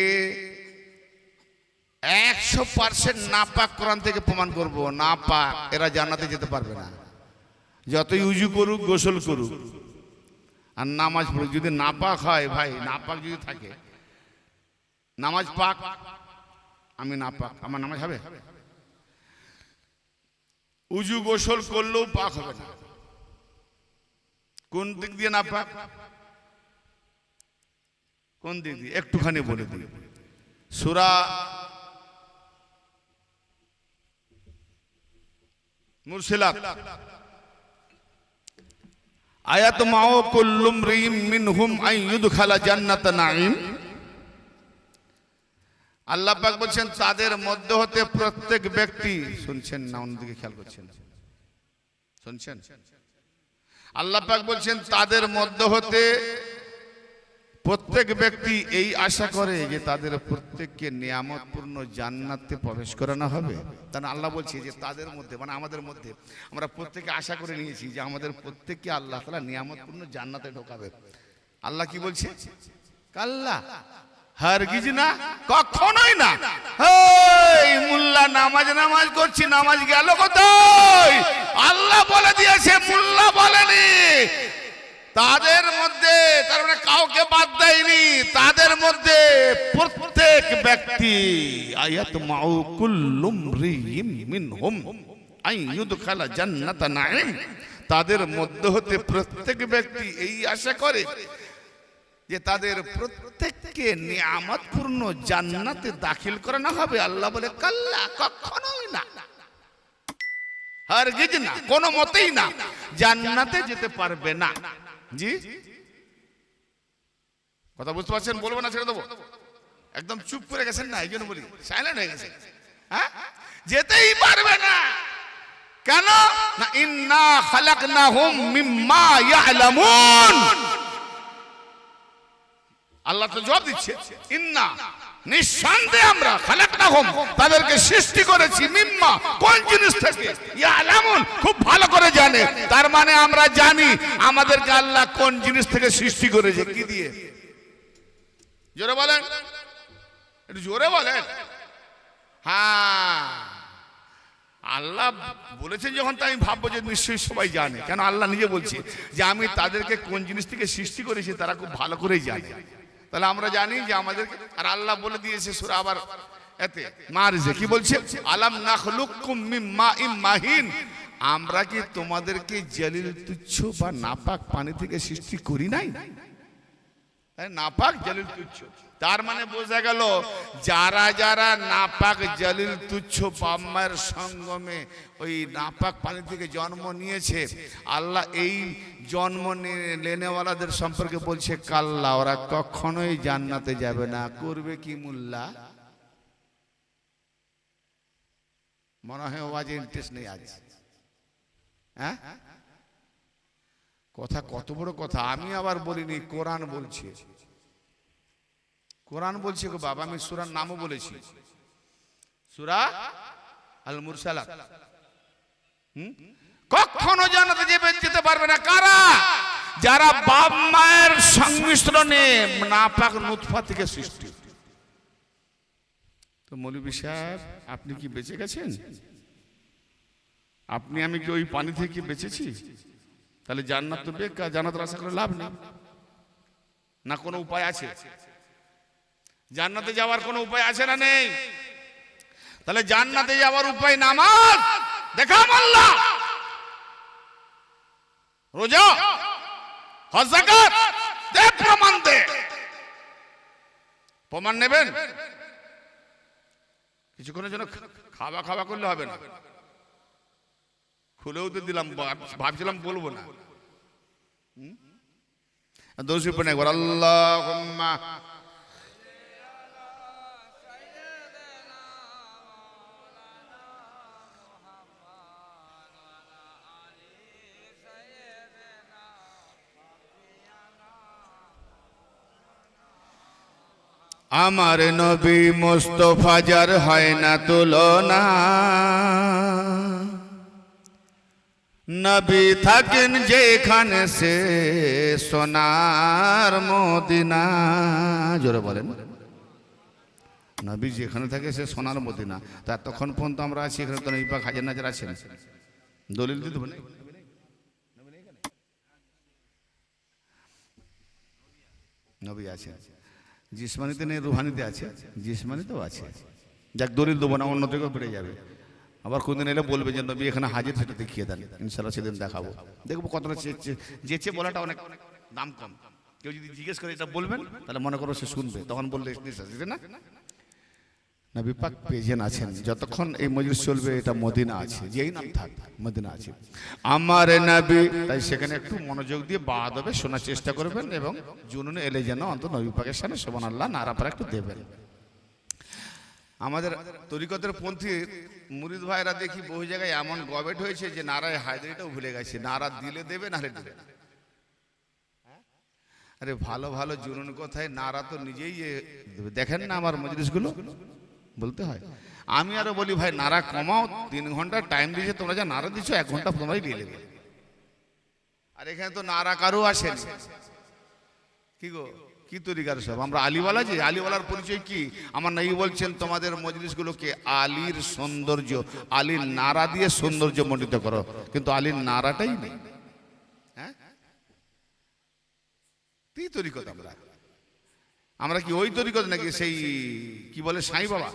100% নাপাক কোরআন থেকে প্রমাণ করব। নাপাক, এরা জান্নাতে যেতে পারবে না, যতই উজু করুক, গোসল করুক, আর নামাজ পড়ুক। যদি নাপাক হয় ভাই, নাপাক যদি থাকে, নামাজ পাক, আমি নাপাক, আমার নামাজ হবে? উজু গোসল করলেও পাক হবে না। কোন দিক দিয়ে নাপাক? কোন দিক দিয়ে একটুখানি বলে দিই। সূরা মুরসিলাত আয়াত মাও কুল্লুম রিম মিনহুম আন ইউদখালা জান্নাত নাঈম। আল্লাহ পাক বলছেন তাদের মধ্যে হতে প্রত্যেক ব্যক্তি, শুনছেন না? অন্যদিকে খেয়াল করছেন, শুনছেন? আল্লাহ পাক বলছেন তাদের মধ্যে হতে প্রত্যেক ব্যক্তি এই আশা করে যে তাদের প্রত্যেককে নিয়ামতপূর্ণ জান্নাতে প্রবেশ করানো হবে। তাই আল্লাহ বলছে যে তাদের মধ্যে, মানে আমাদের মধ্যে, আমরা প্রত্যেকে আশা করে নিয়েছি যে আমাদের প্রত্যেককে আল্লাহ তাআলা নিয়ামতপূর্ণ জান্নাতে ঢোকাবে। আল্লাহ কি বলছে? কাল্লা, হারগিজ না, কখনোই না। এই মুল্লা নামাজ করছি, নামাজ গেল কোথায়? আল্লাহ বলে দিয়েছে, মুল্লা বলেনি। তাদের মধ্যে, তার মানে কাউকে বাদ দেয়নি, তাদের মধ্যে প্রত্যেক ব্যক্তি, আয়াত মাউ কুল্লুম রিম মিনহুম আন ইউদখালা জান্নাত নাঈম, তাদের মধ্যে হতে প্রত্যেক ব্যক্তি এই আশা করে যে তাদের প্রত্যেককে নিয়ামতপূর্ণ জান্নাতে দাখিল করানো হবে। আল্লাহ বলে কাল্লা, কখনোই না, হারগিজ না, কোনো মতেই না, জান্নাতে যেতে পারবে না। জি, কথা বুঝতে পারছেন? বলবো না ছেড়ে দেবো? একদম চুপ করে গেছেন না, এই জন্য বলি, সাইলেন্ট হয়ে গেছে। হ্যাঁ, যেতেই পারবে না। কেন না? ইন্না খালাকনাহুম মিম্মা ইয়ালামুন। আল্লাহ তো জবাব দিচ্ছে, ইন্না, নিঃসন্দেহে আমরা, খালাকনাহুম, তাদেরকে সৃষ্টি করেছি, মিম্মা, কোন জিনিস থেকে, ইয়ালামুন, খুব ভালো করে জানে। তার মানে আমরা জানি আমাদেরকে আল্লাহ কোন জিনিস থেকে সৃষ্টি করেছে। কি দিয়ে? জোরে বলেন, একটু জোরে বলেন। হ্যাঁ, আল্লাহ বলেছেন যখন, তাই আমি ভাববো যে নিশ্চয়ই সবাই জানে। কেন? আল্লাহ নিজে বলছে যে আমি তাদেরকে কোন জিনিস থেকে সৃষ্টি করেছি তারা খুব ভালো করেই জানে। তাহলে আমরা জানি যে আমাদেরকে, আর আল্লাহ বলে দিয়েছে সূরা আবার এতে মারিজে, কি বলছে? আলাম নাখলুকুম মিন মাইম মাহিন, আমরা কি তোমাদেরকে জলিল তুচ্ছ বা নাপাক পানি থেকে সৃষ্টি করি নাই? নাপাক জলিল তুচ্ছ, তার মানে বোঝা গেল যারা যারা নাপাক জলিল তুচ্ছ বাম্মার সঙ্গমে ওই নাপাক পানি থেকে জন্ম নিয়েছে, আল্লাহ এই জন্ম নেনেওয়ালাদের সম্পর্কে বলছে কাল্লা, ওরা কখনোই জান্নাতে যাবে না। করবে কি মুল্লা? মনে হয় ওয়াজে ইন্টারেস্ট নেই আজ। হ্যাঁ, কথা কত বড় কথা। আমি আবার বলিনি, কোরআন বলছে, কোরআন বলছে গো বাবা। আমি সূরার নামও বলেছি, সূরা আল মুরসালাত। কখনো জান্নাতে যেতে পারবে না কারা? যারা বাপ মায়ের সংমিশ্রণে নাপাক নুতফা থেকে সৃষ্টি। তো মৌলভী সাহেব, আপনি কি বেঁচে গেছেন? আপনি আমি কি ওই পানি থেকে বেঁচেছি? তাহলে জান্নাত তো বেকার, জান্নাতের আশা করে লাভ নেই। না কোনো উপায় আছে? জান্নাতে যাওয়ার কোনো উপায় আছে না নেই? তাহলে জান্নাতে যাওয়ার উপায় নামাজ, দেখাম আল্লাহ, রোজা, হজ, যাকাত, দে প্রমাণ দে। প্রমাণ নেবেন? কিছুক্ষণের জন্য খাওয়া খাওয়া করলে হবে না। খুলেও তো দিলাম, ভাবছিলাম বলবো না। দোষী পড়ে একবার আল্লাহুম্মা আমার নবী মুস্তাফা যার হয় না তুলনা, নবী থাকেন যেখানে সে সোনার মদিনা। জোরে বলেন, নবী যেখানে থাকে সে সোনার মদিনা। তা তখন পর্যন্ত আমরা আছি এখানে, তো নবী পাক হাজার নাজার আছেন। দলিল দিতে বলে নবী আছেন, জিসমানিতে নেই, রুহানিতে আছে, জিসমানিতেও আছে। যাক দলিল দেবো না, অন্য থেকেও বেড়ে যাবে। আবার কোনদিন এলে বলবে যে নবী এখানে হাজির, সেটা দেখিয়ে দেন, ইনশাল্লাহ সেদিন দেখাবো। দেখবো কতটা যেচে বলাটা অনেক দাম কম। কেউ যদি জিজ্ঞেস করে এটা বলবেন, তাহলে মনে করো সে শুনবে, তখন বললে না। নবী পাক প্রেজেন্ট আছেন যতক্ষণ এই মজলিস চলবে, এটা মদিনা আছে, যেই নাম থাক মদিনা আছে আমার নবী। তাই সেখানে একটু মনোযোগ দিয়ে বাদ হবে, শোনার চেষ্টা করবেন, এবং জুনুনে এলে যেন অন্তত নবী পাকের সামনে সুবহানাল্লাহ নারা পারা একটু দেবেন। আমাদের তরিকতের পন্থী মুরিদ ভাইরা দেখি বহু জায়গায় এমন গবেট হয়েছে যে নারায় হায়দারিটাও ভুলে গেছে। নারা দিলে দেবে, নাহলে দেবে না। আরে ভালো ভালো জুনুন কোথায়, নারা তো নিজেই দেবে। দেখেন না আমার মজলিসগুলো, বলতে হয়। আমি আরো বলি ভাই নারা কমাও, 3 ঘন্টা টাইম দিয়েছে, তোমরা যা নারা দিচ্ছ 1 ঘন্টা তোমরাই দিয়ে নেবে। আর এখানে তো নারা কারো আসেন, কি গো কি তরিকার সব? আমরা আলিওয়ালা, যে আলিওয়ালার পরিচয় কি? আমার নবী বলছেন তোমাদের মজলিসগুলোকে আলীর সৌন্দর্য, আলীর নারা দিয়ে সৌন্দর্য মণ্ডিত করো, কিন্তু আলীর নারাটাই নেই। হ্যাঁ, কি তরিকত আমরা কি ওই তরিকত নাকি সেই কি বলে সাই বাবা,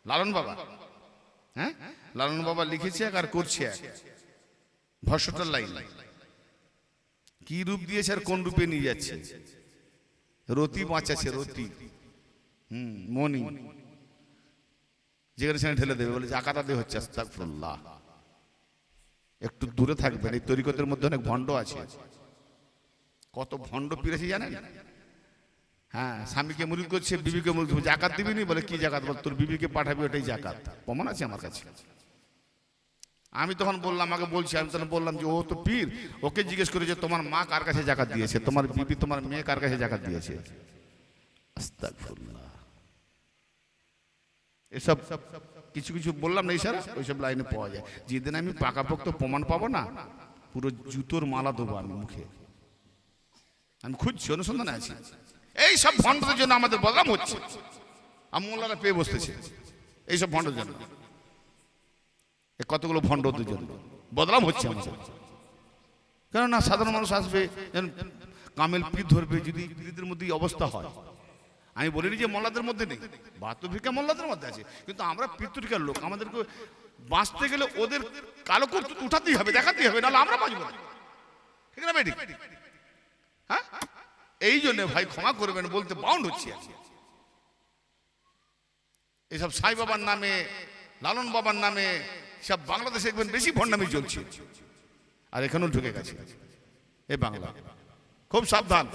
লালন বাবা? হ্যাঁ, লালন বাবা লিখেছে আর করছে এক ভস্যটার লাইন, কি রূপ দিয়েছে আর কোন রূপে নিয়ে যাচ্ছে। রতি বাঁচাচ্ছে, রতি মনি যেখানে সেখানে ঢেলে দেবে, বলে জাকাত আদায় হচ্ছে। আস্তাগফিরুল্লাহ, একটু দূরে থাকবেন। এই তরিকতের মধ্যে অনেক ভণ্ড আছে। কত ভণ্ড পীরেছি জানেন? হ্যাঁ, স্বামীকে মুরিদ করছে, বিবিকে মুরিদ করছে, জাকাত দিবি নি? বলে কি জাকাত? বল তোর বিবিকে পাঠাবি, ওটাই জাকাত। প্রমাণ আছে আমার কাছে। আমি তখন বললাম, আগে বলছি, আমি তখন বললাম যে ও তো পীর, ওকে জিজ্ঞেস করে যে তোমার মা কার কাছে জাকাত দিয়েছে, তোমার বিবি তোমার মেয়ে কার কাছে জাকাত দিয়েছে। আস্তাগফিরুল্লাহ, এসব কিছু কিছু বললাম না ইশারা, ওইসব লাইনে পাওয়া যায়। যেদিন আমি পাকাপোক্ত প্রমাণ পাবো না, পুরো জুতোর মালা দেবো আমি মুখে। আমি খুঁজছি, অনুসন্ধানে আছি। এই সব ভণ্ডদের জন্য আমাদের বদনাম হচ্ছে। মোল্লারা পেয়ে বসতেছে এইসব ভণ্ডের জন্য, কতগুলো ভণ্ডদের জন্য বদনাম হচ্ছে আমাদের। কেননা সাধারণ মানুষ আসবে, কামেল পীর ধরবে, যদি পীরদের মধ্যে অবস্থা হয়। আমি বলিনি যে মোল্লাদের মধ্যে নেই, 72 ফিরকা মোল্লাদের মধ্যে আছে, কিন্তু আমরা পীরতরিকার লোক, আমাদেরকে বাঁচতে গেলে ওদের কালো করতে উঠাতেই হবে, দেখাতেই হবে, নাহলে আমরা বাঁচবো না। ঠিক না ভাই? হ্যাঁ, এই জন্য ভাই ক্ষমা করবেন বলতে বাউন্ড হচ্ছে। এইসব সাই বাবার নামে, লালন বাবার নামে সব বাংলাদেশে দেখবেন বেশি ভণ্ডামি চলছে, আর এখানেও ঢুকে গেছে এই বাংলা। খুব সাবধান।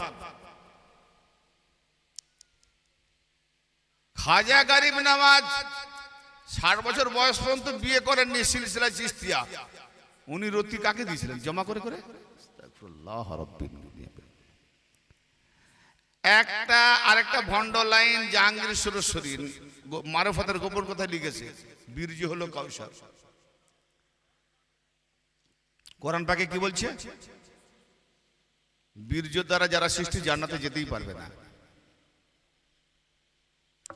খাজা গরিব নওয়াজ 60 বছর বয়স পর্যন্ত বিয়ে করেননি, সিলসিলা চিশতিয়া। উনি রতি কাকে দিয়েছিলেন? জমা করে করে। আস্তাগফিরুল্লাহ রাব্বিল আলামিন। একটা আরেকটা ভণ্ড লাইন জাহাঙ্গীর সুরেশ্বরী মারফতের গোপন কথা লিখেছে, বীর্য হলো কাউসার। কোরআন পাকে কি বলছে? বীর্য দ্বারা যারা সৃষ্টি জান্নাতে যেতেই পারবে না।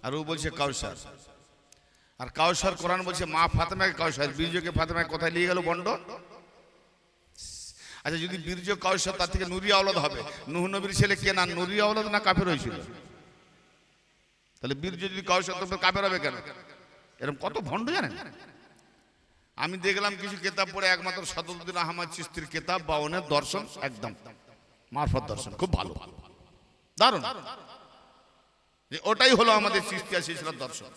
আর ও বলছে কাউসার। আর কাউসার কোরআন বলছে মা ফাতেমাকে কাউসার, বীর্যকে ফাতেমাকে কোথায় নিয়ে গেল ভণ্ড? আচ্ছা, যদি বীর্য কাউসার, তার থেকে নুরি আওলাদ হবে। নূহ নবীর ছেলে কে না নুরি আওলাদ না কাফের হয়েছিল? তাহলে বীর্য যদি কাউসার, তবে কাফের হবে কেন? এরকম কত ভণ্ড জানেন। আমি দেখলাম কিছু কিতাব পড়ে, একমাত্র সাদুদ্দিন আহমদ চিশতির কিতাব বাউনের দর্শন, একদম মারফত দর্শন, খুব ভালো, দারুণ। ওটাই হলো আমাদের চিশতিয়া সিলসিলার দর্শন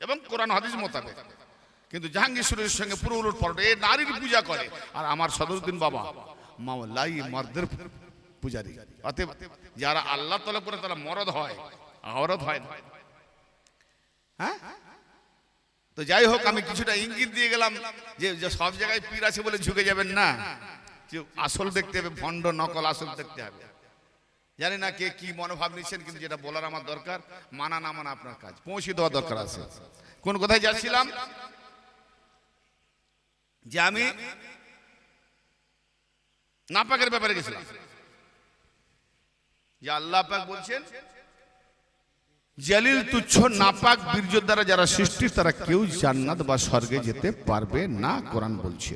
এবং কোরআন হাদিস মোতাবেক। কিন্তু জাহাঙ্গীর সুরের সঙ্গে পুরো উলট পালট, এ নারীর পূজা করে, আর আমার সদরুদ্দিন বাবা মাওলাই মর্দের পূজারী। অতএব যারা আল্লাহ তাআলা করে তারা মরদ হয়, আওরাত হয় না। হ্যাঁ, তো যাই হোক, আমি কিছুটা ইঙ্গিত দিয়ে গেলাম যে সব জায়গায় পীর আছে বলে ঝুঁকে যাবেন না, যে আসল দেখতে হবে, ভণ্ড নকল আসল দেখতে হবে। জানি না কে কি মনোভাব নিচ্ছেন, কিন্তু যেটা বলার আমার দরকার, মানা না মানা আপনার কাজ, পৌঁছে দেওয়া দরকার আছে। কোন কথায় যাচ্ছিলাম? যে আমি নাপাকের ব্যাপারে গেছিলাম, যে আল্লাহ পাক বলছেন জালিল তুচ্ছ নাপাক বীর্য দ্বারা যারা সৃষ্টি, তারা কেউ জান্নাত বা স্বর্গে যেতে পারবে না, কোরআন বলছে।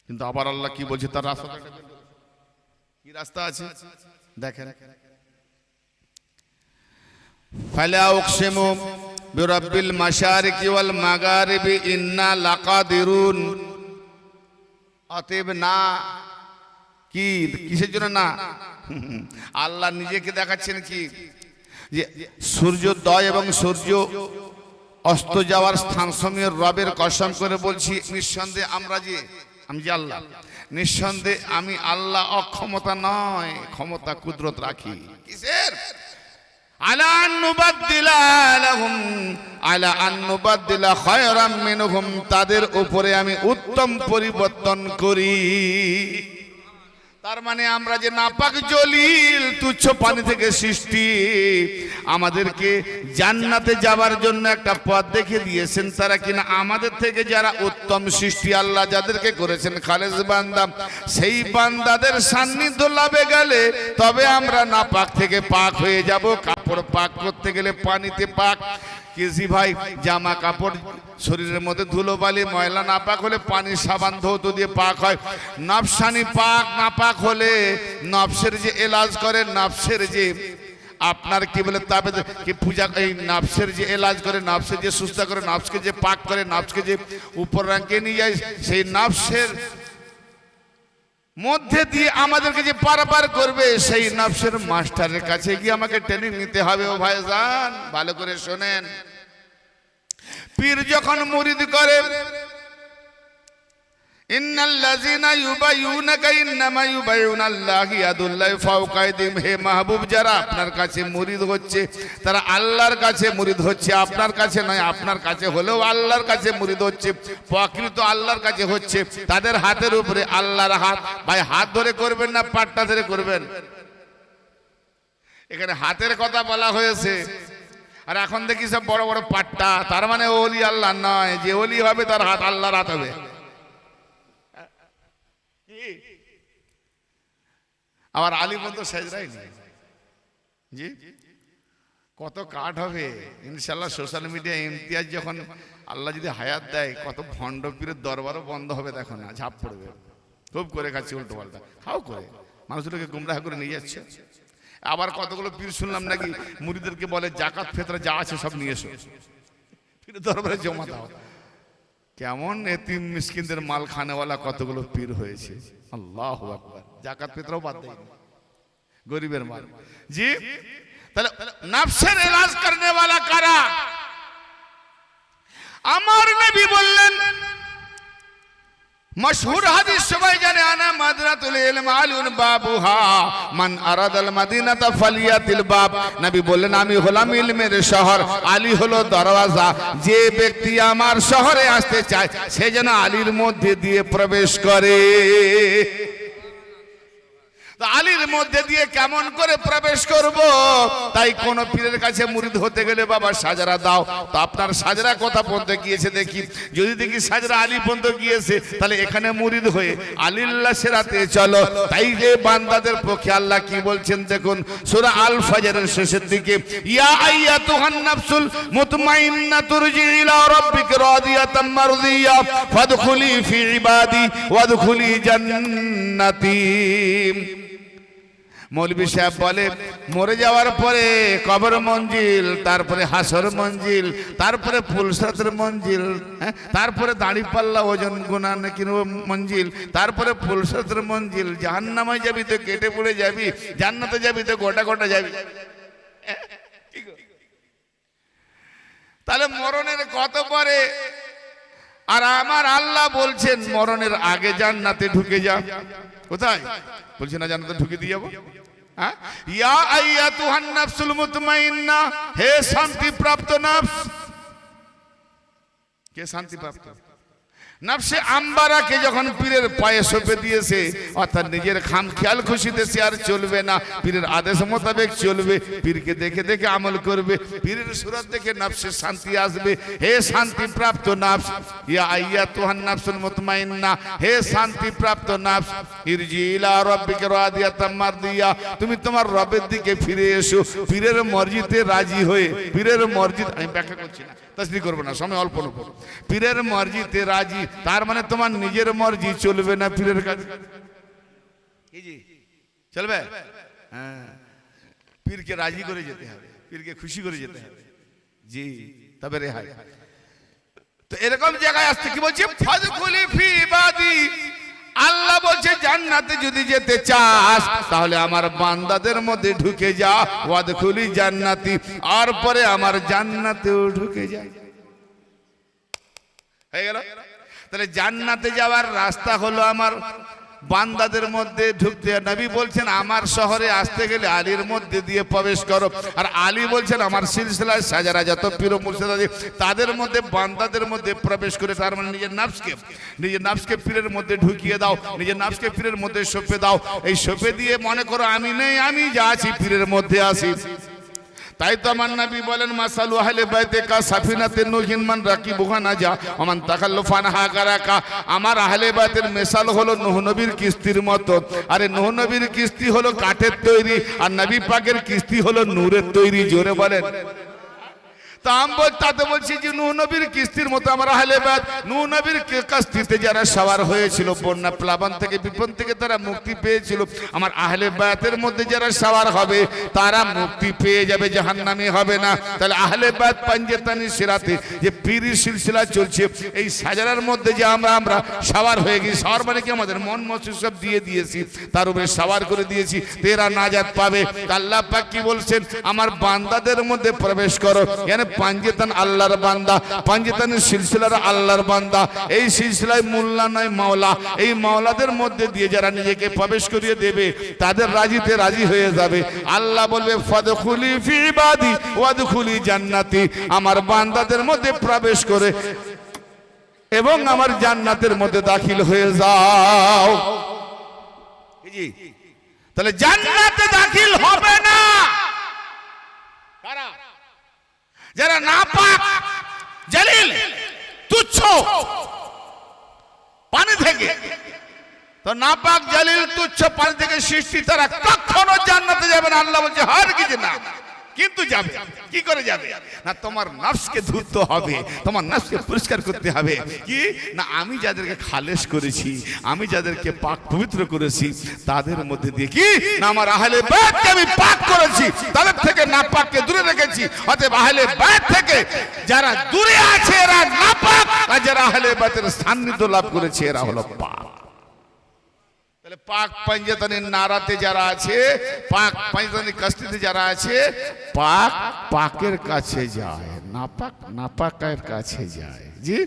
কিন্তু আবার আল্লাহ কি বলছে তার রাস্তাটা কি রাস্তা আছে দেখেন। ফালা উকসিমু বিরাব্বিল মাশারিকি ওয়াল মাগারিবি ইন্না লাকাদিরুন। অতএব না, কি কিসের জন্য না? আল্লাহ নিজেকে দেখাচ্ছেন কি, যে সূর্যোদয় এবং সূর্য অস্ত যাওয়ার স্থান সময়ের রবের কসম করে বলছি, নিঃসন্দেহে আমি যে আল্লাহ, নিঃসন্দেহে আমি আল্লাহ অক্ষমতা নয়, ক্ষমতা কুদরত রাখি। কিসের? আলা আন নুবাদদিলা লাহুম আলা আন নুবাদদিলা খায়রাম মিনহুম, তাদের উপরে আমি উত্তম পরিবর্তন করি। তার মানে আমরা যে নাপাক জলিল তুচ্ছ পানি থেকে সৃষ্টি, আমাদেরকে জান্নাতে যাবার জন্য একটা পথ দেখে দিয়েছেন, তারা কিনা আমাদের থেকে যারা উত্তম সৃষ্টি আল্লাহ যাদেরকে করেছেন খালেস বান্দা, সেই বান্দাদের সান্নিধ্য লাভে গেলে তবে আমরা নাপাক থেকে পাক হয়ে যাব। কাপড় পাক করতে গেলে পানিতে পাক, কেজি ভাই জামা কাপড় শরীরের মধ্যে ধুলোবালি ময়লা না পাক হলে পানি সাবান ধৌত দিয়ে পাক হয়। নফসানি পাক না পাক হলে নফসের যে এলাজ করে, নফসের যে আপনার কি বলে তাবে কি পূজা, এই নফসের যে এলাজ করে, নফসের যে সুস্থ করে, নফসকে যে পাক করে, নফসকে যে উপর রাঙ্কে নিয়ে যায়, সেই নফসের মধ্যে দিয়ে আমাদেরকে যে পারাপার করবে, সেই নফসের মাস্টারের কাছে গিয়ে আমাকে ট্রেনিং নিতে হবে। ও ভাইজান ভালো করে শোনেন, পীর যখন মুরিদ করে, ইন্নাল্লাযীনা ইউবাইয়ুনাকা ইন্নামা ইউবাইয়ুনাল্লাহু ইয়াদুল্লাহি ফাওকা আইদিহিম। হে মাহবুব, যারা আপনার কাছে মুরিদ হচ্ছে তারা আল্লাহর কাছে মুরিদ হচ্ছে, আপনার কাছে নয়। আপনার কাছে হলেও আল্লাহর কাছে মুরিদ হচ্ছে, প্রকৃত আল্লাহর কাছে হচ্ছে। তাদের হাতের উপরে আল্লাহর হাত। ভাই হাত ধরে করবেন না পাট্টা ধরে করবেন? এখানে হাতের কথা বলা হয়েছে, আর এখন দেখি সব বড় বড় পাট্টা। তার মানে ওলি আল্লাহ নয়, যে ওলি হবে তার হাত আল্লাহর হাত হবে। আবার আলী বন্ধু সেজরাই নেই জি, কত কাঠ হবে ইনশাল্লাহ। সোশ্যাল মিডিয়া ইমতিয়াজ যখন আল্লাহ যদি হায়াত দেয়, কত ভণ্ড পীরের দরবারও বন্ধ হবে, দেখো না ঝাঁপ পড়বে। খুব করে খাচ্ছে উল্টো পাল্টা, খাও করে মানুষগুলোকে গুমরাহ করে নিয়ে যাচ্ছে। আবার কতগুলো পীর শুনলাম নাকি মুরিদেরকে বলে জাকাত ফেতরা যা আছে সব নিয়ে এসো, পীরের দরবারে জমা দাও। কেমন এতিম মিসকিনদের মাল খানেওয়ালা কতগুলো পীর হয়েছে। আল্লাহু আকবার। জাকাত ফিতরাও বাদ দেয়নি, গরিবের মাল। জি, তাহলে নফসের ইলাজ করনে वाला কারা? আমার নবী বললেন, মশহুর হাদিস সবাই জানে, আনা মাদরাতুল ইলম আলিউন বাবুহা মান আরাদাল মাদিনাতা ফালিয়াতিল বাব। নবী বললেন, আমি হলাম ইলমের শহর, আলী হলো দরওয়াজা। যে ব্যক্তি আমার শহরে আসতে চায় সে যেন আলীর মধ্যে দিয়ে প্রবেশ করে। আলীর মধ্যে দিয়ে কেমন করে প্রবেশ করব? তাই কোন পীরের কাছে মুরিদ হতে গেলে বাবা সাজরা দাও, তো আপনার সাজরা কথা পর্যন্ত গিয়েছে দেখি। যদি দেখি সাজরা আলী পর্যন্ত গিয়েছে, তাহলে এখানে মুরিদ হয়ে আলিল্লাহ সেরাতে চলো। তাই যে বান্দাদের পক্ষে আল্লাহ কি বলছেন দেখুন, সূরা আল ফাজরের শেষের দিকে, ইয়া আইয়াতুহান নাফসুল মুতমাইন্না তুরজি ইলা রাব্বিকা রাদিয়াতাম মারদিয়া ফাদখুলি ফি ইবাদি ওয়াদখুলি জান্নাতি। মৌলভী সাহেব বলে, মরে যাওয়ার পরে কবর মঞ্জিল, তারপরে হাসর মঞ্জিল, তারপরে ফুলসরাতের মঞ্জিল, তারপরে দাড়ি পাল্লা ওজন গুনা নাকি মঞ্জিল, তারপরে ফুলসরাতের মঞ্জিল। জাহান্নামে যাবি তো কেটে পড়ে যাবি, জান্নাতে যাবি তো গোটা গোটা যাবি। তাহলে মরণের কত পরে? আর আমার আল্লাহ বলছেন মরণের আগে জান্নাতে ঢুকে যা। কোথায় বলছি না জান্নাতে ঢুকে দিয়ে যাবো? হ্যাঁ, ইয়া আইয়াতুহান নাফসুল মুতমাইন্না, হে শান্তি প্রাপ্ত নফস। কে শান্তি প্রাপ্ত? নফসে আম্বারাকে যখন পীরের পায়ে সঁপে দিয়েছে, অর্থাৎ নিজের খাম খেয়াল খুশিতে সে আর চলবে না, পীরের আদেশ মোতাবেক চলবে, পীরকে দেখে দেখে আমল করবে, পীরের সুরত দেখে নফসে শান্তি আসবে। হে শান্তি প্রাপ্ত নফস, ইয়া আইয়াতুহান নাফসুল মুতমাইন্না, হে শান্তি প্রাপ্ত নফস, ইরজি ইলা রাব্বিকা রাদিয়াতাম মারদিয়া, তুমি তোমার রবের দিকে ফিরে এসো পীরের মর্জিতে রাজি হয়ে। পীরের মর্জিত আমি ব্যাখ্যা করছি না, তাসবিহ করব না, সময় অল্প অল্প। পীরের মর্জিতে রাজি, তার মানে তোমার নিজের মর্জি চলবে না, পীরের কাছে চলবে? হ্যাঁ, পীরকে রাজি করে যেতে হবে, পীরকে খুশি করে যেতে হবে, জি, তবে রেহাই। তো এরকম জায়গায় আসতে কি বলছে, ফাদখুলি ফি ইবাদি, আল্লাহ বলছে জান্নাতে যদি যেতে চাস তাহলে আমার বান্দাদের মধ্যে ঢুকে যা, ওয়াদখুলি জান্নাতি, আর পরে আমার জান্নাতেও ঢুকে যায়। হয়ে গেল? তাহলে জান্নাতে যাওয়ার রাস্তা হলো আমার বান্দাদের মধ্যে ঢুকতে। নবী বলছেন আমার শহরে আসতে গেলে আলীর মধ্যে দিয়ে প্রবেশ করো, আর আলী বলছেন আমার সিলসিলায় সাজারা যত পীর ও মুর্শিদ আছে তাদের মধ্যে বান্দাদের মধ্যে প্রবেশ করে, তার মানে নিজের নাফসকে পীরের মধ্যে ঢুকিয়ে দাও, নিজের নাফসকে পীরের মধ্যে সঁপে দাও। এই সঁপে দিয়ে মনে করো আমি নেই, আমি যা আছি পীরের মধ্যে আছি। তাই তো আমার নবী বলেন মাসালু আহলে বাইতে কা সাফিনাতে নূহিন মান রাকিবুহা নাজা ওয়া মান তাখাল্লাফা আনহা গারাকা। আমার আহলে বাইতের মিসাল হলো নূহ নবীর কিস্তির মতো। আরে নূহ নবীর কিস্তি হলো কাঠের তৈরি, আর নবী পাকের কিস্তি হলো নূরের তৈরি। জোরে বলেন। তাতে বলছি যে নূহ নবীর কিস্তির মতো আমার আহলে বাইত, নূহ নবীর কিস্তিতে যারা সওয়ার হয়েছিল, বন্যা প্লাবন থেকে বিপদ থেকে তারা মুক্তি পেয়েছিল, আমার আহলে বাইতের মধ্যে যারা সওয়ার হবে তারা মুক্তি পেয়ে যাবে, জাহান্নামী হবে না। তাহলে আহলে বাইত পাঞ্জেতানি সিরাতে যে পীরের সিলসিলা চলছে, এই সাজারার মধ্যে যে আমরা সওয়ার হয়ে গেছি, সওয়ার মানে কি আমাদের মন মস্তিষ্ক সব দিয়ে দিয়েছি, তার উপরে সওয়ার করে দিয়েছি, তেরা নাজাত পাবে। আল্লাহ পাক কি বলছেন, আমার বান্দাদের মধ্যে প্রবেশ করো, মানে পাঞ্জেতান আল্লাহর বান্দা, পাঞ্জেতানের সিলসিলার আল্লাহর বান্দা, এই সিলসিলায় মোল্লা নয় মাওলা, এই মাওলাদের মধ্যে দিয়ে যারা নিজেকে প্রবেশ করিয়ে দেবে তাদের রাজিতে রাজি হয়ে যাবে। আল্লাহ বলবে ফাদখুলি ফি ইবাদি ওয়াদখুলি জান্নাতি, আমার বান্দাদের মধ্যে প্রবেশ করে এবং আমার জান্নাতের মধ্যে দাখিল হয়ে যাও। জি, তাহলে জান্নাতে দাখিল হবে না কারা? যারা নাপাক জালিল তুচ্ছ পানি থেকে, তো নাপাক জালিল তুচ্ছ পানি থেকে সৃষ্টি, তারা কখনো জান্নাতে যাবে না। আল্লাহ বলছে হারগিজ না। কিন্তু যাবে কি করে যাবে না, তোমার নফসকে ধুতে হবে, তোমার নফসকে পরিষ্কার করতে হবে। কি না, আমি যাদেরকে খালেস করেছি, আমি যাদেরকে পাক পবিত্র করেছি তাদের মধ্যে দিয়ে কি না আমার আহলে বাইতকে আমি পাক করেছি, তাদের থেকে নাপাককে দূরে রেখেছি। অতএব আহলে বাইত থেকে যারা দূরে আছে এরা নাপাক, আর যারা আহলে বাইতের সান্নিধ্য লাভ করেছে এরা হলো পাক। তাহলে পাক পাঞ্জেতানির নারাতে যারা আছে, পাক পাঞ্জেতানির কাস্তিতে যারা আছে, পাক পাকের কাছে যায়, নাপাক নাপাকের কাছে যায়। জি।